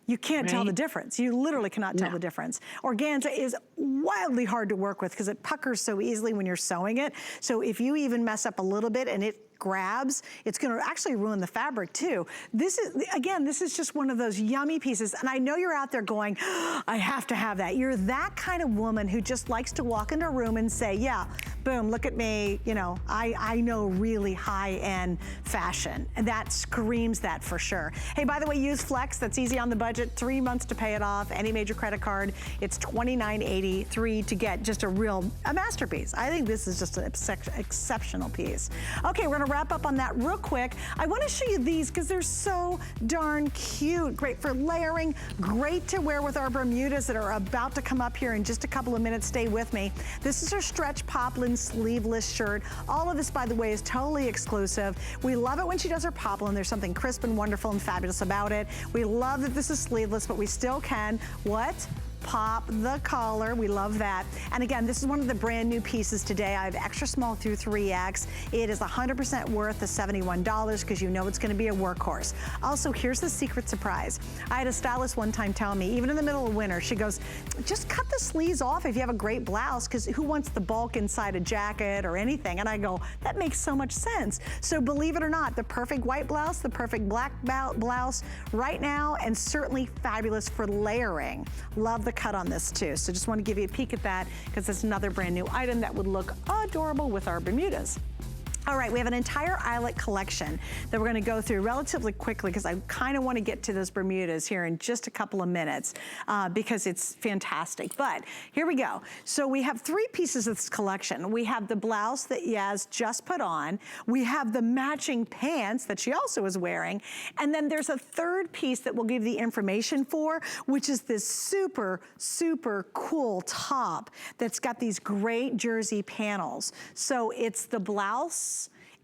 You can't tell the difference. You literally cannot tell the difference. Organza is wildly hard to work with because it puckers so easily when you're sewing it. So if you even mess up a little bit and it grabs, it's gonna actually ruin the fabric too. This is, again, this is just one of those yummy pieces. And I know you're out there going, I have to have that. You're that kind of woman who just likes to walk into a room and say, yeah, boom, look at me. You know, I know really high-end fashion. And that screams that for sure. Hey, by the way, use Flex. That's easy on the budget. 3 months to pay it off. Any major credit card. It's $29.83 to get just a masterpiece. I think this is just an exceptional piece. Okay, we're gonna wrap up on that real quick. I wanna show you these because they're so darn cute. Great for layering, great to wear with our Bermudas that are about to come up here in just a couple of minutes. Stay with me. This is our stretch poplin sleeveless shirt. All of this, by the way, is totally exclusive. We love it when she does her poplin. There's something crisp and wonderful and fabulous about it. We love that this is sleeveless, but we still can, pop the collar. We love that. And again, this is one of the brand new pieces today. I have extra small through 3X. It is 100% worth the $71 because you know it's going to be a workhorse. Also, here's the secret surprise. I had a stylist one time tell me, even in the middle of winter, she goes, just cut the sleeves off if you have a great blouse, because who wants the bulk inside a jacket or anything? And I go, that makes so much sense. So believe it or not, the perfect white blouse, the perfect black blouse right now, and certainly fabulous for layering. Love the cut on this too. So just want to give you a peek at that because it's another brand new item that would look adorable with our Bermudas. All right, we have an entire eyelet collection that we're gonna go through relatively quickly because I kind of want to get to those Bermudas here in just a couple of minutes because it's fantastic. But here we go. So we have 3 pieces of this collection. We have the blouse that Yaz just put on. We have the matching pants that she also is wearing. And then there's a 3rd piece that we'll give the information for, which is this super, super cool top that's got these great jersey panels. So it's the blouse,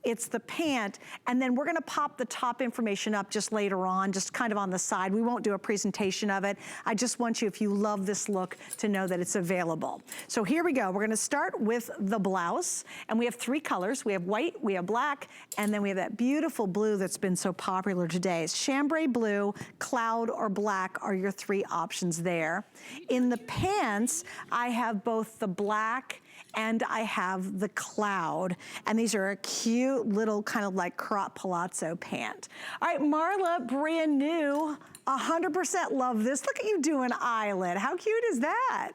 it's the pant, and then we're gonna pop the top information up just later on, just kind of on the side. We won't do a presentation of it. I just want you, if you love this look, to know that it's available. So here we go. We're gonna start with the blouse, and we have 3 colors. We have white, we have black, and then we have that beautiful blue that's been so popular today. It's chambray blue, cloud, or black are your 3 options there. In the pants, I have both the black and I have the cloud. And these are a cute little kind of like crop palazzo pant. All right, Marla, brand new, 100% love this. Look at you doing eyelet. How cute is that?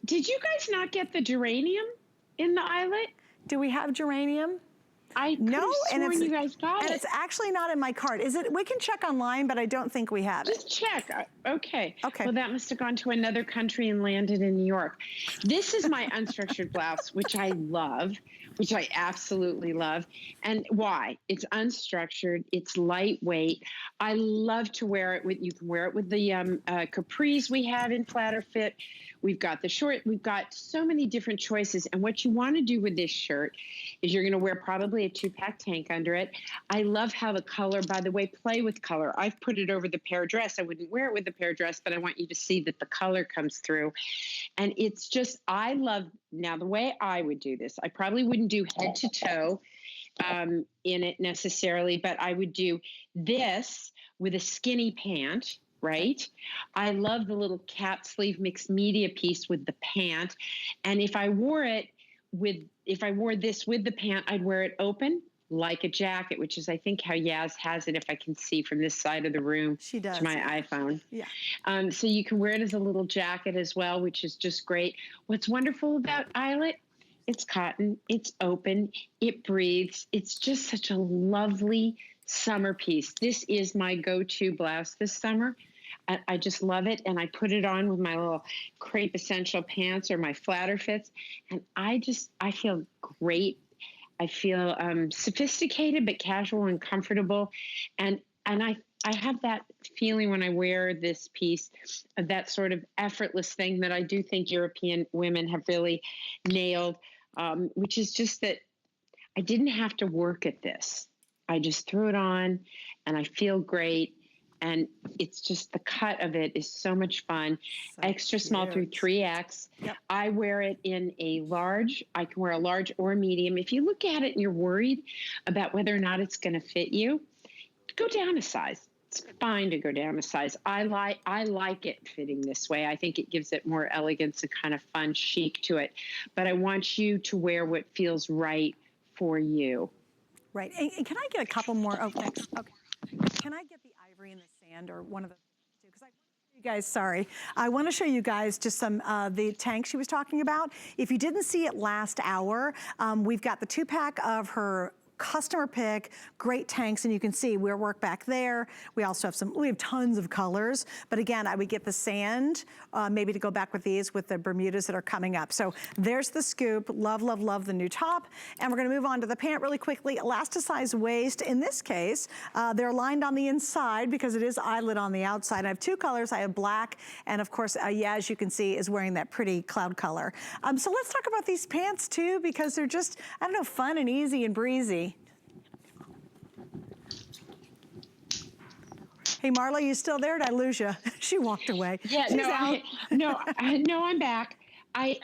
Did you guys not get the geranium in the eyelet? Do we have geranium? I could have sworn you guys got it. And it's actually not in my cart. Is it? We can check online, but I don't think we have it. Just check. Okay. Okay. Well, that must have gone to another country and landed in New York. This is my unstructured blouse, which I love, which I absolutely love. And why? It's unstructured. It's lightweight. I love to wear it with, you can wear it with the capris we have in flatter fit. We've got the short, we've got so many different choices. And what you want to do with this shirt is you're going to wear probably a 2-pack tank under it. I love how the color, by the way, play with color. I've put it over the pair dress. I wouldn't wear it with the pair dress, but I want you to see that the color comes through. And it's just, I love, now the way I would do this, I probably wouldn't do head to toe in it necessarily, but I would do this with a skinny pant. Right? I love the little cap sleeve mixed media piece with the pant. And if I wore it with, if I wore this with the pant, I'd wear it open like a jacket, which is, I think, how Yaz has it, if I can see from this side of the room. She does. To my iPhone. Yeah. So you can wear it as a little jacket as well, which is just great. What's wonderful about eyelet, it's cotton, it's open, it breathes. It's just such a lovely summer piece. This is my go-to blouse this summer. I just love it, and I put it on with my little crepe essential pants or my flatter fits, and I feel great. I feel sophisticated but casual and comfortable, and I have that feeling when I wear this piece, that sort of effortless thing that I do think European women have really nailed, which is just that I didn't have to work at this. I just threw it on, and I feel great. And it's just, the cut of it is so much fun. So extra cute. Small through 3X. Yep. I wear it in a large. I can wear a large or a medium. If you look at it and you're worried about whether or not it's going to fit you, go down a size. It's fine to go down a size. I like it fitting this way. I think it gives it more elegance and kind of fun chic to it. But I want you to wear what feels right for you. Right. And can I get a couple more? Oh, thanks. Okay. Can I get the ivory in the sand, or one of the two? Because you guys, sorry. I want to show you guys just some the tank she was talking about. If you didn't see it last hour, we've got the 2-pack of her customer pick, great tanks, and you can see we're work back there. We also have we have tons of colors, but again, I would get the sand, maybe to go back with these with the Bermudas that are coming up. So there's the scoop. Love, love, love the new top. And we're gonna move on to the pant really quickly. Elasticized waist. In this case, they're lined on the inside because it is eyelet on the outside. I have 2 colors. I have black, and of course, yeah, as you can see, is wearing that pretty cloud color. So let's talk about these pants too, because they're just, I don't know, fun and easy and breezy. Hey, Marla, you still there? Did I lose you? She walked away. Yeah, no, I'm back. I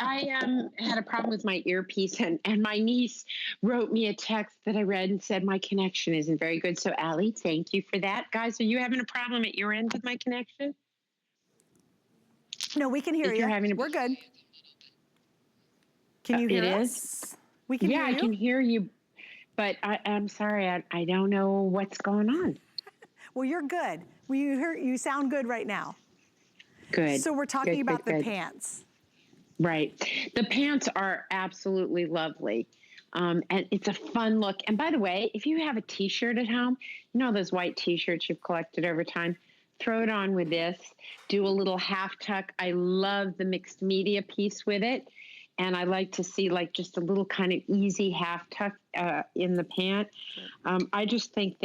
had a problem with my earpiece, and my niece wrote me a text that I read and said my connection isn't very good. So, Allie, thank you for that. Guys, are you having a problem at your end with my connection? No, we can hear you. We're good. Can you hear us? We can hear you. Yeah, I can hear you, but I'm sorry. I don't know what's going on. Well, you're good. You sound good right now. Good. So we're talking about the pants. Right. The pants are absolutely lovely. And it's a fun look. And by the way, if you have a t-shirt at home, you know those white t-shirts you've collected over time, throw it on with this, do a little half tuck. I love the mixed media piece with it. And I like to see like just a little kind of easy half tuck in the pant. I just think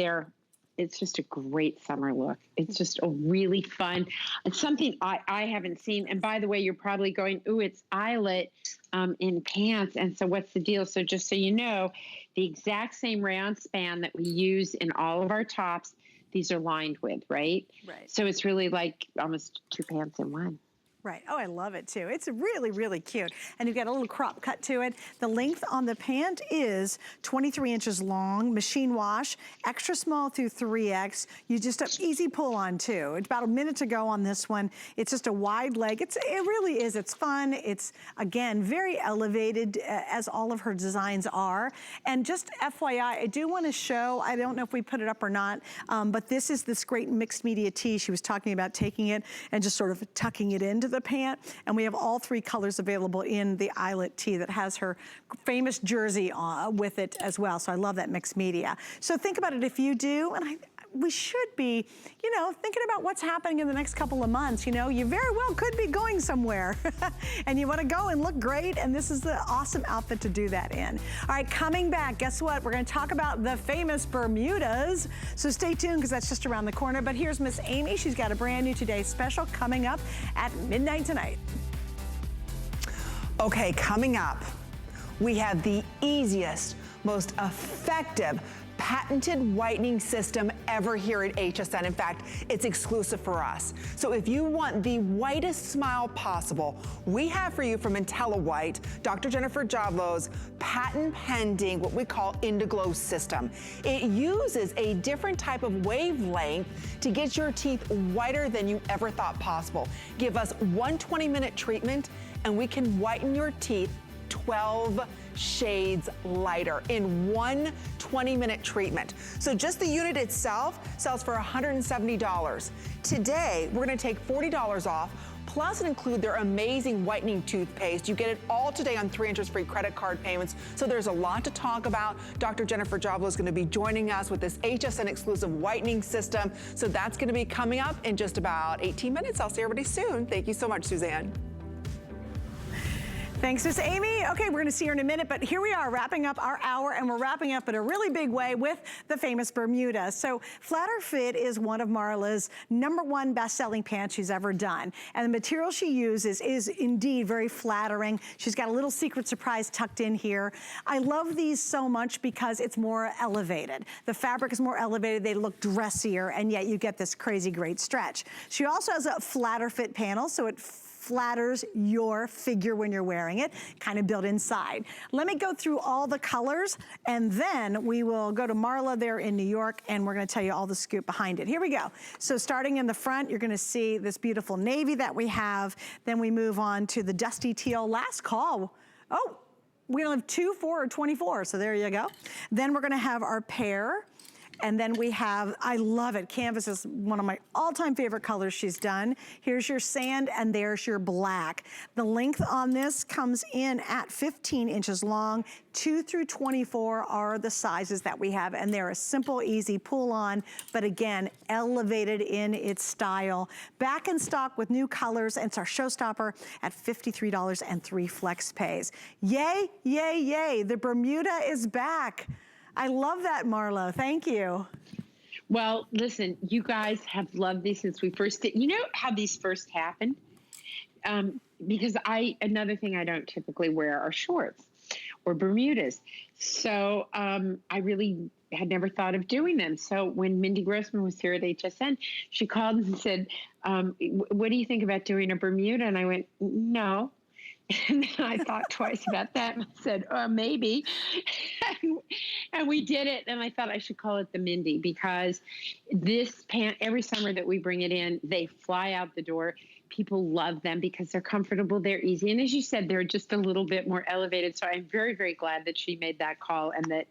it's just a great summer look. It's just a really fun, it's something I haven't seen. And by the way, you're probably going, ooh, it's eyelet in pants. And so what's the deal? So just so you know, the exact same rayon span that we use in all of our tops, these are lined with, right? Right. So it's really like almost 2 pants in one. Right. Oh, I love it too. It's really, really cute. And you've got a little crop cut to it. The length on the pant is 23 inches long, machine wash, extra small through 3X. You just easy pull on too. It's about a minute to go on this one. It's just a wide leg. It really is. It's fun. It's, again, very elevated as all of her designs are. And just FYI, I do want to show, I don't know if we put it up or not, but this is this great mixed media tee. She was talking about taking it and just sort of tucking it into the pant, and we have all 3 colors available in the eyelet tee that has her famous jersey with it as well. So I love that mixed media. So think about it if you do, and we should be, you know, thinking about what's happening in the next couple of months. You know, you very well could be going somewhere and you want to go and look great, and this is the awesome outfit to do that in. All right, coming back, guess what? We're going to talk about the famous Bermudas. So stay tuned because that's just around the corner. But here's Miss Amy. She's got a brand new Today Special coming up at midnight tonight. Okay, coming up, we have the easiest, most effective patented whitening system ever here at HSN. In fact, it's exclusive for us. So if you want the whitest smile possible, we have for you from Intelliwhite, Dr. Jennifer Jodlow's patent pending, what we call Indiglow system. It uses a different type of wavelength to get your teeth whiter than you ever thought possible. Give us one 20-minute treatment and we can whiten your teeth 12 shades lighter in one 20-minute treatment. So just the unit itself sells for $170. Today, we're gonna take $40 off, plus include their amazing whitening toothpaste. You get it all today on 3 interest-free credit card payments. So there's a lot to talk about. Dr. Jennifer Jodlow is gonna be joining us with this HSN exclusive whitening system. So that's gonna be coming up in just about 18 minutes. I'll see everybody soon. Thank you so much, Suzanne. Thanks, Miss Amy. Okay, we're gonna see her in a minute, but here we are wrapping up our hour, and we're wrapping up in a really big way with the famous Bermuda. So Flatter Fit is one of Marla's #1 best-selling pants she's ever done. And the material she uses is indeed very flattering. She's got a little secret surprise tucked in here. I love these so much because it's more elevated. The fabric is more elevated, they look dressier, and yet you get this crazy great stretch. She also has a Flatter Fit panel, so it flatters your figure when you're wearing it, kind of built inside. Let me go through all the colors, and then we will go to Marla there in New York, and we're gonna tell you all the scoop behind it. Here we go. So starting in the front, you're gonna see this beautiful navy that we have. Then we move on to the dusty teal. Last call. Oh, we don't have 2, 4, or 24, so there you go. Then we're gonna have our pear. And then we have, I love it, canvas is one of my all-time favorite colors she's done. Here's your sand and there's your black. The length on this comes in at 15 inches long. 2 through 24 are the sizes that we have, and they're a simple, easy pull on, but again, elevated in its style. Back in stock with new colors, and it's our showstopper at $53 and 3 flex pays. Yay, yay, yay, the Bermuda is back. I love that, Marla. Thank you. Well, listen, you guys have loved these since we first did. You know how these first happened? Because another thing I don't typically wear are shorts or Bermudas. So I really had never thought of doing them. So when Mindy Grossman was here at HSN, she called and said, what do you think about doing a Bermuda? And I went, no. And then I thought twice about that and I said, maybe. And we did it. And I thought I should call it the Mindy, because this pant, every summer that we bring it in, they fly out the door. people love them because they're comfortable, they're easy. And as you said, they're just a little bit more elevated. So I'm very, very glad that she made that call and that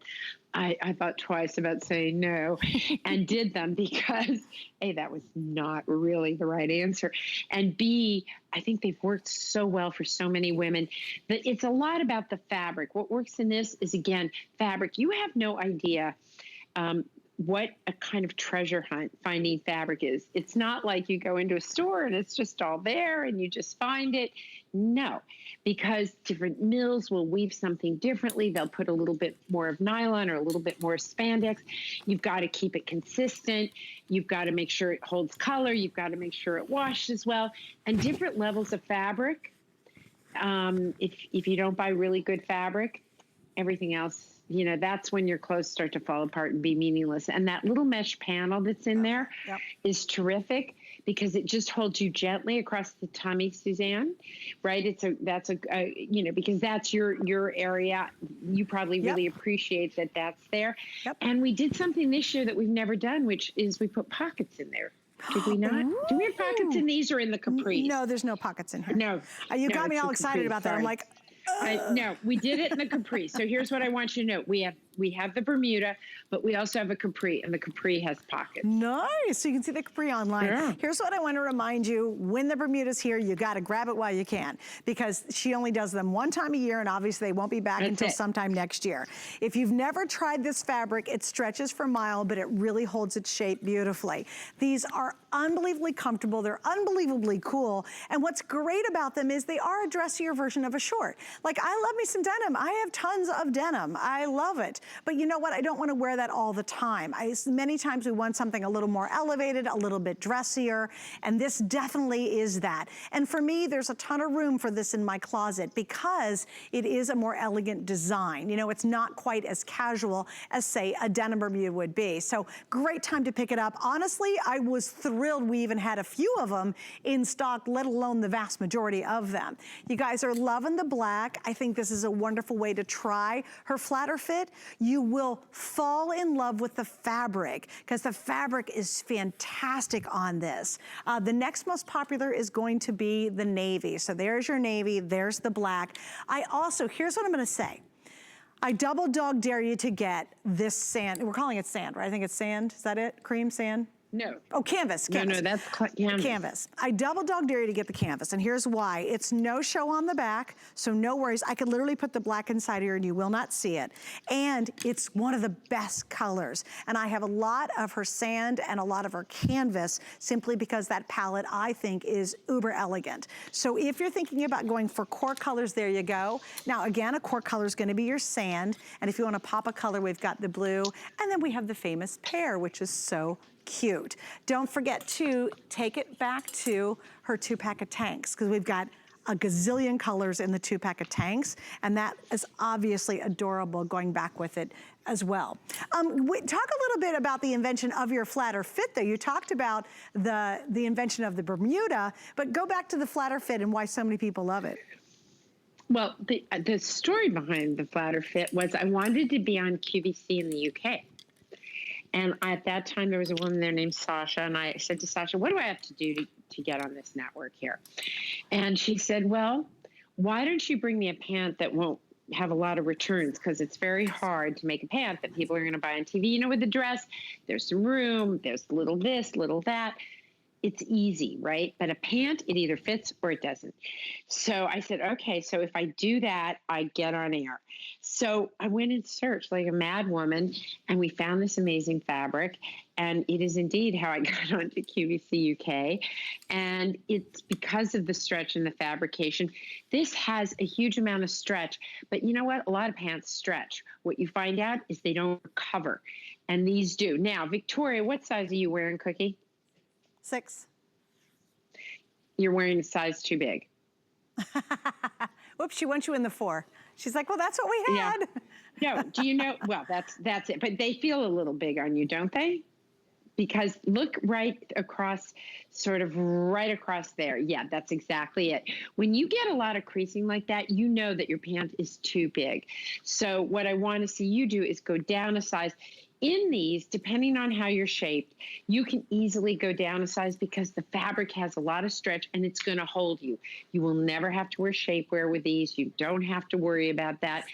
I thought twice about saying no and did them because A, that was not really the right answer. And B, I think they've worked so well for so many women that it's a lot about the fabric. What works in this is, again, fabric. You have no idea what a kind of treasure hunt finding fabric is. It's not like you go into a store and it's just all there and you just find it. No, because different mills will weave something differently. They'll put a little bit more of nylon or a little bit more spandex. You've got to keep it consistent. You've got to make sure it holds color. You've got to make sure it washes well. And different levels of fabric. If you don't buy really good fabric, everything else, you know, that's when your clothes start to fall apart and be meaningless. And that little mesh panel that's in there is terrific because it just holds you gently across the tummy, Suzanne, right? That's you know, because that's your area. You probably really appreciate that that's there. And we did something this year that we've never done, which is we put pockets in there. Did we not? Do we have pockets in these or in the capris? No, there's no pockets in here. No. You got me all excited about that. I'm like, no, we did it in the capri. So here's what I want you to know. We have the Bermuda, but we also have a capri, and the capri has pockets. Nice. So you can see the capri online. Yeah. Here's what I want to remind you. When the Bermuda's here, you got to grab it while you can because she only does them one time a year, and obviously they won't be back until sometime next year. If you've never tried this fabric, it stretches for a mile, but it really holds its shape beautifully. These are unbelievably comfortable. They're unbelievably cool. And what's great about them is they are a dressier version of a short. Like, I love me some denim. I have tons of denim. I love it. But you know what? I don't want to wear that all the time. Many times we want something a little more elevated, a little bit dressier, and this definitely is that. And for me, there's a ton of room for this in my closet because it is a more elegant design. You know, it's not quite as casual as, say, a denim Bermuda would be. So great time to pick it up. Honestly, I was thrilled we even had a few of them in stock, let alone the vast majority of them. You guys are loving the black. I think this is a wonderful way to try her flatter fit. You will fall in love with the fabric because the fabric is fantastic on this. The next most popular is going to be the navy. So there's your navy, there's the black. Here's what I'm gonna say. I double dog dare you to get this sand. We're calling it sand, right? I think it's sand. Is that it? Cream sand? No. Oh, canvas. No, that's canvas. Canvas. I double dog dare you to get the canvas, and here's why. It's no show on the back, so no worries. I could literally put the black inside here and you will not see it. And it's one of the best colors. And I have a lot of her sand and a lot of her canvas simply because that palette, I think, is uber elegant. So if you're thinking about going for core colors, there you go. Now, again, a core color is gonna be your sand. And if you wanna pop a color, we've got the blue. And then we have the famous pear, which is so cute. Don't forget to take it back to her 2-pack of tanks because we've got a gazillion colors in the 2-pack of tanks, and that is obviously adorable going back with it as well. Talk a little bit about the invention of your flatter fit though. You talked about the invention of the Bermuda, but go back to the flatter fit and why so many people love it. Well, the story behind the flatter fit was I wanted to be on QVC in the UK. And at that time, there was a woman there named Sasha, and I said to Sasha, what do I have to do to get on this network here? And she said, well, why don't you bring me a pant that won't have a lot of returns? Because it's very hard to make a pant that people are going to buy on TV. You know, with the dress, there's some room, there's little this, little that. It's easy, right? But a pant, it either fits or it doesn't. So I said, okay, so if I do that, I get on air. So I went and searched like a mad woman, and we found this amazing fabric. And it is indeed how I got onto QVC UK. And it's because of the stretch and the fabrication. This has a huge amount of stretch, but you know what? A lot of pants stretch. What you find out is they don't recover, and these do. Now, Victoria, what size are you wearing, Cookie? 6. You're wearing a size too big. Whoops, she wants you in the 4. She's like, well, that's what we had. Yeah. No, do you know? Well, that's it. But they feel a little big on you, don't they? Because look right across, sort of right across there. Yeah, that's exactly it. When you get a lot of creasing like that, you know that your pant is too big. So what I want to see you do is go down a size. In these, depending on how you're shaped, you can easily go down a size because the fabric has a lot of stretch and it's going to hold you. You will never have to wear shapewear with these. You don't have to worry about that.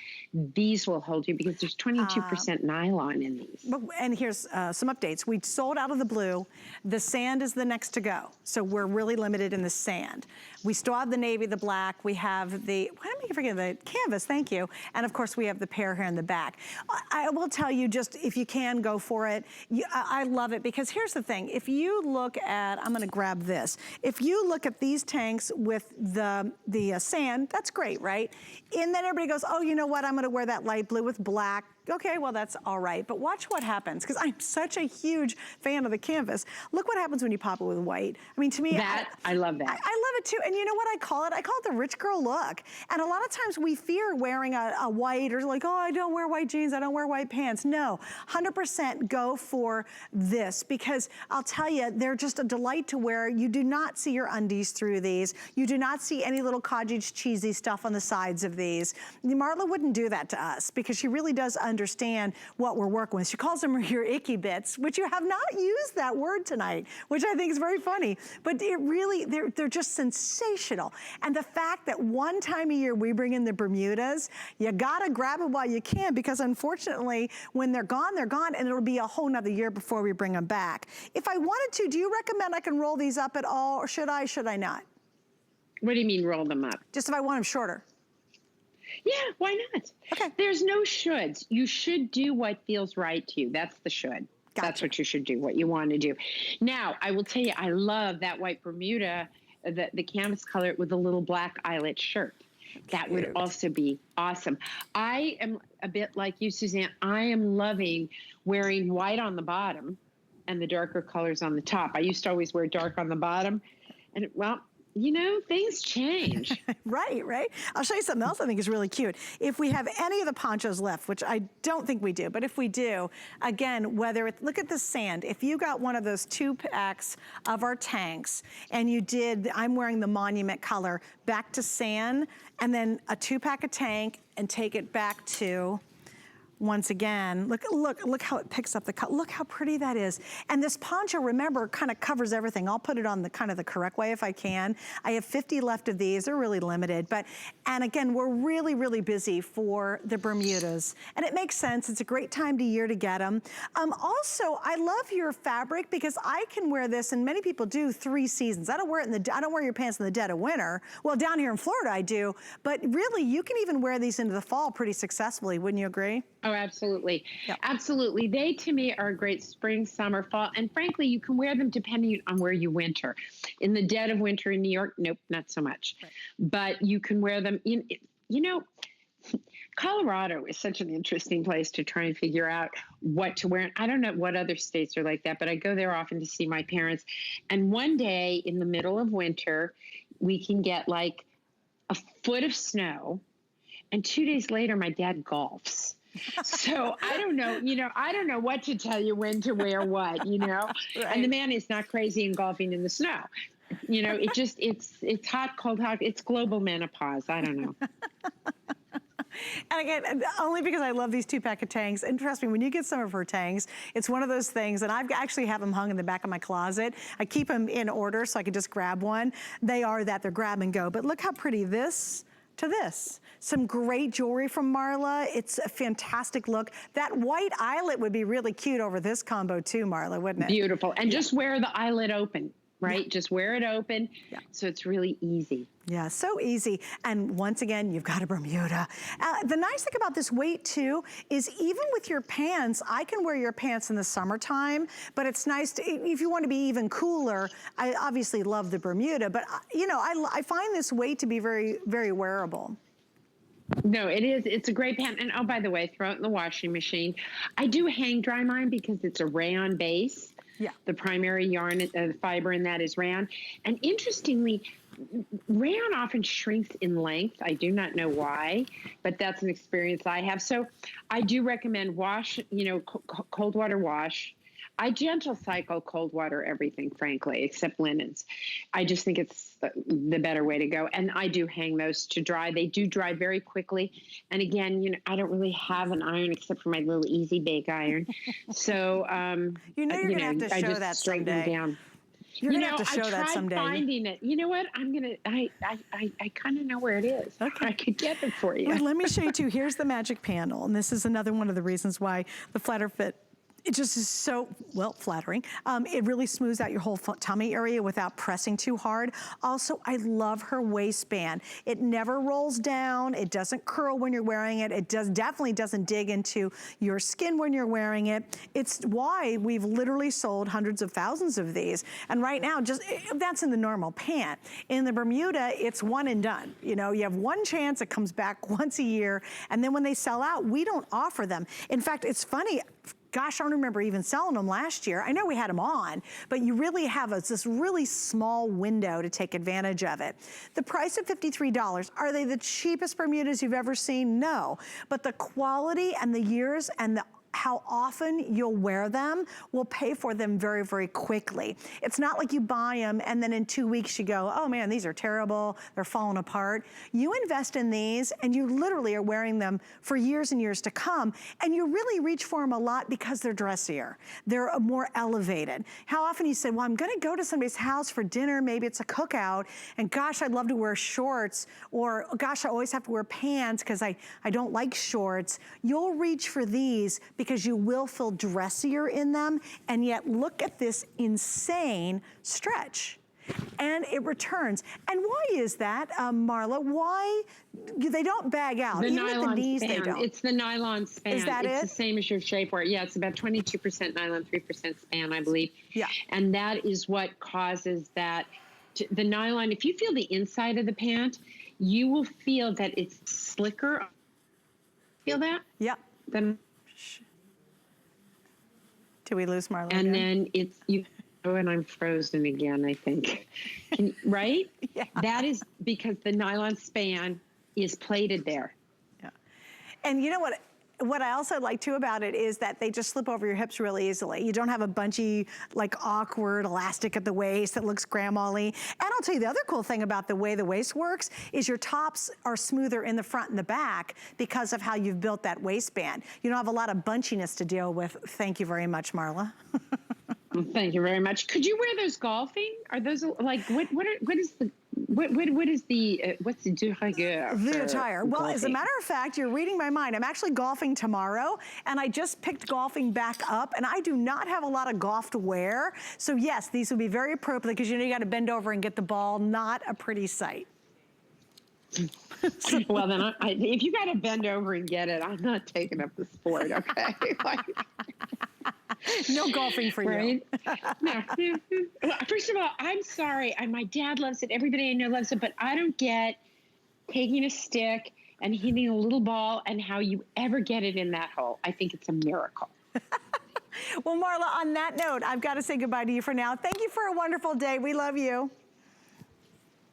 These will hold you because there's 22% nylon in these. And here's some updates. We sold out of the blue. The sand is the next to go. So we're really limited in the sand. We still have the navy, the black. We have the, why am I forgetting the canvas? Thank you. And of course we have the pear here in the back. I will tell you, just if you can go for it. I love it because here's the thing. If you look at, I'm gonna grab this. If you look at these tanks with the sand, that's great, right? And then everybody goes, oh, you know what? I'm gonna wear that light blue with black. Okay, well, that's all right. But watch what happens, because I'm such a huge fan of the canvas. Look what happens when you pop it with white. I mean, to me, I love that. I love it too. And you know what I call it? I call it the rich girl look. And a lot of times we fear wearing a white, or like, oh, I don't wear white jeans, I don't wear white pants. No, 100% go for this, because I'll tell you, they're just a delight to wear. You do not see your undies through these. You do not see any little cottage cheesy stuff on the sides of these. Marla wouldn't do that to us, because she really does understand what we're working with. She calls them your icky bits, which you have not used that word tonight, which I think is very funny. But it really, they're just sensational. And the fact that one time a year we bring in the Bermudas, you gotta grab it while you can, because unfortunately, when they're gone, and it'll be a whole nother year before we bring them back. If I wanted to, do you recommend I can roll these up at all, or should I not? What do you mean roll them up? Just if I want them shorter. Yeah, why not? Okay. There's no shoulds. You should do what feels right to you. That's the should. Gotcha. That's what you should do, what you want to do. Now, I will tell you, I love that white Bermuda, the canvas color with a little black eyelet shirt. That would also be awesome. I am a bit like you, Suzanne. I am loving wearing white on the bottom and the darker colors on the top. I used to always wear dark on the bottom. And, well, you know, things change. Right. I'll show you something else I think is really cute. If we have any of the ponchos left, which I don't think we do, but if we do, again, whether it's, look at the sand. If you got one of those 2 packs of our tanks and you did, I'm wearing the monument color, back to sand, and then a 2-pack of tank and take it back to, once again, look how it picks up the color. Look how pretty that is. And this poncho, remember, kind of covers everything. I'll put it on the kind of the correct way if I can. I have 50 left of these. They're really limited. And again, we're really, really busy for the Bermudas. And it makes sense. It's a great time of year to get them. Also, I love your fabric, because I can wear this, and many people do, 3 seasons. I don't wear your pants in the dead of winter. Well, down here in Florida, I do. But really, you can even wear these into the fall pretty successfully. Wouldn't you agree? Oh, absolutely. Yep. Absolutely. They, to me, are a great spring, summer, fall. And frankly, you can wear them depending on where you winter. In the dead of winter in New York, nope, not so much. Right. But you can wear them in, you know, Colorado is such an interesting place to try and figure out what to wear. I don't know what other states are like that, but I go there often to see my parents. And one day in the middle of winter, we can get like a foot of snow. And 2 days later, my dad golfs. So I don't know, I don't know what to tell you when to wear what, Right. And the man is not crazy in golfing in the snow. It's hot, cold, hot. It's global menopause. I don't know. And again, only because I love these 2-pack of tanks. And trust me, when you get some of her tanks, it's one of those things, and I actually have them hung in the back of my closet. I keep them in order so I can just grab one. They're grab and go. But look how pretty this to this. Some great jewelry from Marla. It's a fantastic look. That white eyelet would be really cute over this combo too, Marla, wouldn't it? Beautiful. And just wear the eyelet open, right? Yeah. Just wear it open. Yeah. So it's really easy. Yeah, so easy. And once again, you've got a Bermuda. The nice thing about this weight too is even with your pants, I can wear your pants in the summertime, but it's nice to, if you want to be even cooler, I obviously love the Bermuda, but I find this weight to be very, very wearable. No, it is. It's a great pant. And oh, by the way, throw it in the washing machine. I do hang dry mine because it's a rayon base. Yeah. The primary yarn, fiber in that is rayon. And interestingly, rayon often shrinks in length. I do not know why, but that's an experience I have. So I do recommend wash, cold water wash. I gentle cycle cold water everything, frankly, except linens. I just think it's the better way to go. And I do hang those to dry. They do dry very quickly. And again, you know, I don't really have an iron except for my little Easy Bake iron. So, you're gonna have to show that someday. Down. You're gonna have to show that someday. I tried finding it. You know what? I kind of know where it is. Okay. I could get it for you. Well, let me show you too. Here's the magic panel. And this is another one of the reasons why the flatter fit, it just is so, well, flattering. It really smooths out your whole tummy area without pressing too hard. Also, I love her waistband. It never rolls down. It doesn't curl when you're wearing it. It definitely doesn't dig into your skin when you're wearing it. It's why we've literally sold hundreds of thousands of these. And right now, that's in the normal pant. In the Bermuda, it's one and done. You know, you have one chance, it comes back once a year. And then when they sell out, we don't offer them. In fact, it's funny, gosh, I don't remember even selling them last year. I know we had them on, but you really have this really small window to take advantage of it. The price of $53, are they the cheapest Bermudas you've ever seen? No, but the quality and the years and how often you'll wear them will pay for them very, very quickly. It's not like you buy them and then in 2 weeks you go, oh man, these are terrible, they're falling apart. You invest in these and you literally are wearing them for years and years to come, and you really reach for them a lot because they're dressier. They're more elevated. How often you say, well, I'm gonna go to somebody's house for dinner, maybe it's a cookout, and gosh, I'd love to wear shorts, or gosh, I always have to wear pants because I don't like shorts. You'll reach for these because you will feel dressier in them, and yet look at this insane stretch. And it returns. And why is that, Marla? Why they don't bag out? The Even at the knees, span. they don't. It's the nylon span. Is that it's the same as your shapewear. Yeah, it's about 22% nylon, 3% span, I believe. Yeah. And that is what causes that. The nylon, if you feel the inside of the pant, you will feel that it's slicker. Feel that? Yep. Then. Did we lose Marla? And again? then and I'm frozen again, I think. Right? Yeah. That is because the nylon span is plated there. Yeah. And you know what I also like too about it is that they just slip over your hips really easily. You don't have a bunchy, like awkward elastic at the waist that looks grandma-y. And I'll tell you the other cool thing about the way the waist works is your tops are smoother in the front and the back because of how you've built that waistband. You don't have a lot of bunchiness to deal with. Thank you very much, Marla. Thank you very much. Could you wear those golfing? Are those like, what's the de rigueur? The attire. Well, golfing? As a matter of fact, you're reading my mind. I'm actually golfing tomorrow, and I just picked golfing back up, and I do not have a lot of golf to wear. So yes, these would be very appropriate because you know you got to bend over and get the ball. Not a pretty sight. Well, then, if you got to bend over and get it, I'm not taking up the sport, okay? No golfing for you. No. First of all, I'm sorry. My dad loves it. Everybody I know loves it, but I don't get taking a stick and hitting a little ball and how you ever get it in that hole. I think it's a miracle. Well, Marla, on that note, I've got to say goodbye to you for now. Thank you for a wonderful day. We love you.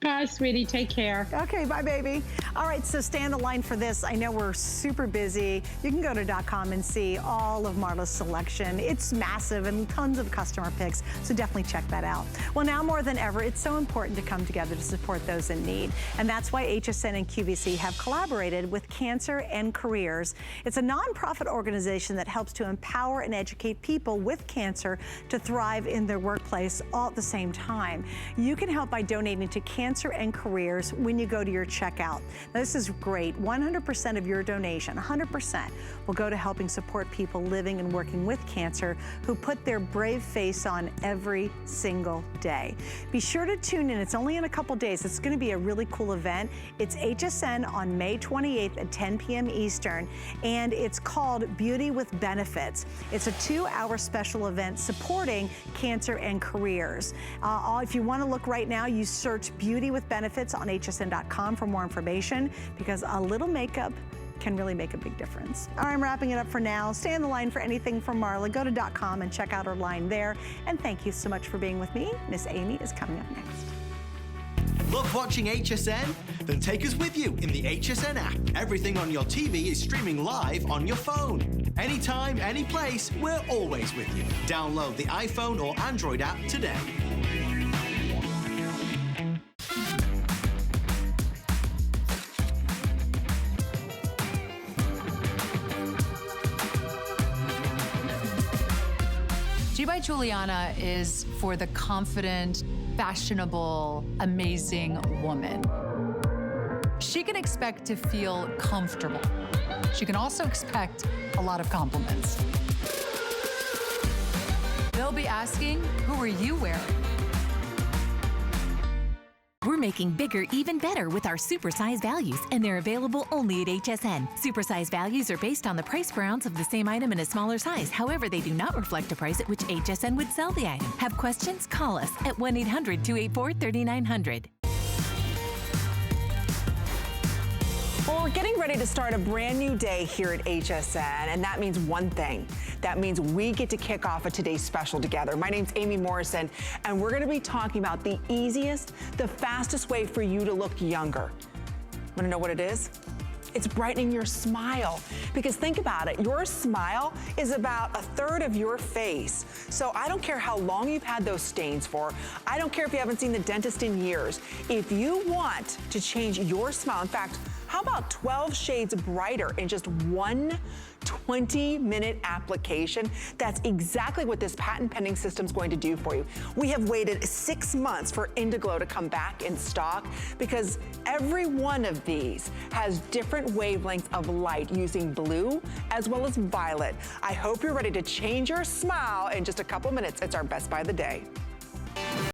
Bye, sweetie. Take care. Okay, bye, baby. All right, so stay on the line for this. I know we're super busy. You can go to .com and see all of Marla's selection. It's massive and tons of customer picks, so definitely check that out. Well, now more than ever, it's so important to come together to support those in need. And that's why HSN and QVC have collaborated with Cancer and Careers. It's a nonprofit organization that helps to empower and educate people with cancer to thrive in their workplace all at the same time. You can help by donating to Cancer and Careers when you go to your checkout. Now, this is great. 100% of your donation, 100%, will go to helping support people living and working with cancer who put their brave face on every single day. Be sure to tune in. It's only in a couple days. It's going to be a really cool event. It's HSN on May 28th at 10 p.m. Eastern, and it's called Beauty with Benefits. It's a 2-hour special event supporting Cancer and Careers. If you want to look right now, you search Beauty with Benefits on hsn.com for more information, because a little makeup can really make a big difference. All right, I'm wrapping it up for now. Stay on the line for anything from Marla. Go to .com and check out her line there. And thank you so much for being with me. Miss Amy is coming up next. Love watching HSN? Then take us with you in the HSN app. Everything on your TV is streaming live on your phone. Anytime, any place, we're always with you. Download the iPhone or Android app today. G by Juliana is for the confident, fashionable, amazing woman. She can expect to feel comfortable. She can also expect a lot of compliments. They'll be asking, who are you wearing? We're making bigger even better with our supersize values, and they're available only at HSN. Supersize values are based on the price per ounce of the same item in a smaller size. However, they do not reflect a price at which HSN would sell the item. Have questions? Call us at 1-800-284-3900. Well, we're getting ready to start a brand new day here at HSN, and that means one thing. That means we get to kick off today's special together. My name's Amy Morrison, and we're gonna be talking about the easiest, the fastest way for you to look younger. Wanna know what it is? It's brightening your smile. Because think about it, your smile is about 1/3 of your face. So I don't care how long you've had those stains for. I don't care if you haven't seen the dentist in years. If you want to change your smile, in fact, how about 12 shades brighter in just one 20-minute application? That's exactly what this patent pending system is going to do for you. We have waited 6 months for Indiglo to come back in stock because every one of these has different wavelengths of light using blue as well as violet. I hope you're ready to change your smile in just a couple minutes. It's our best buy of the day.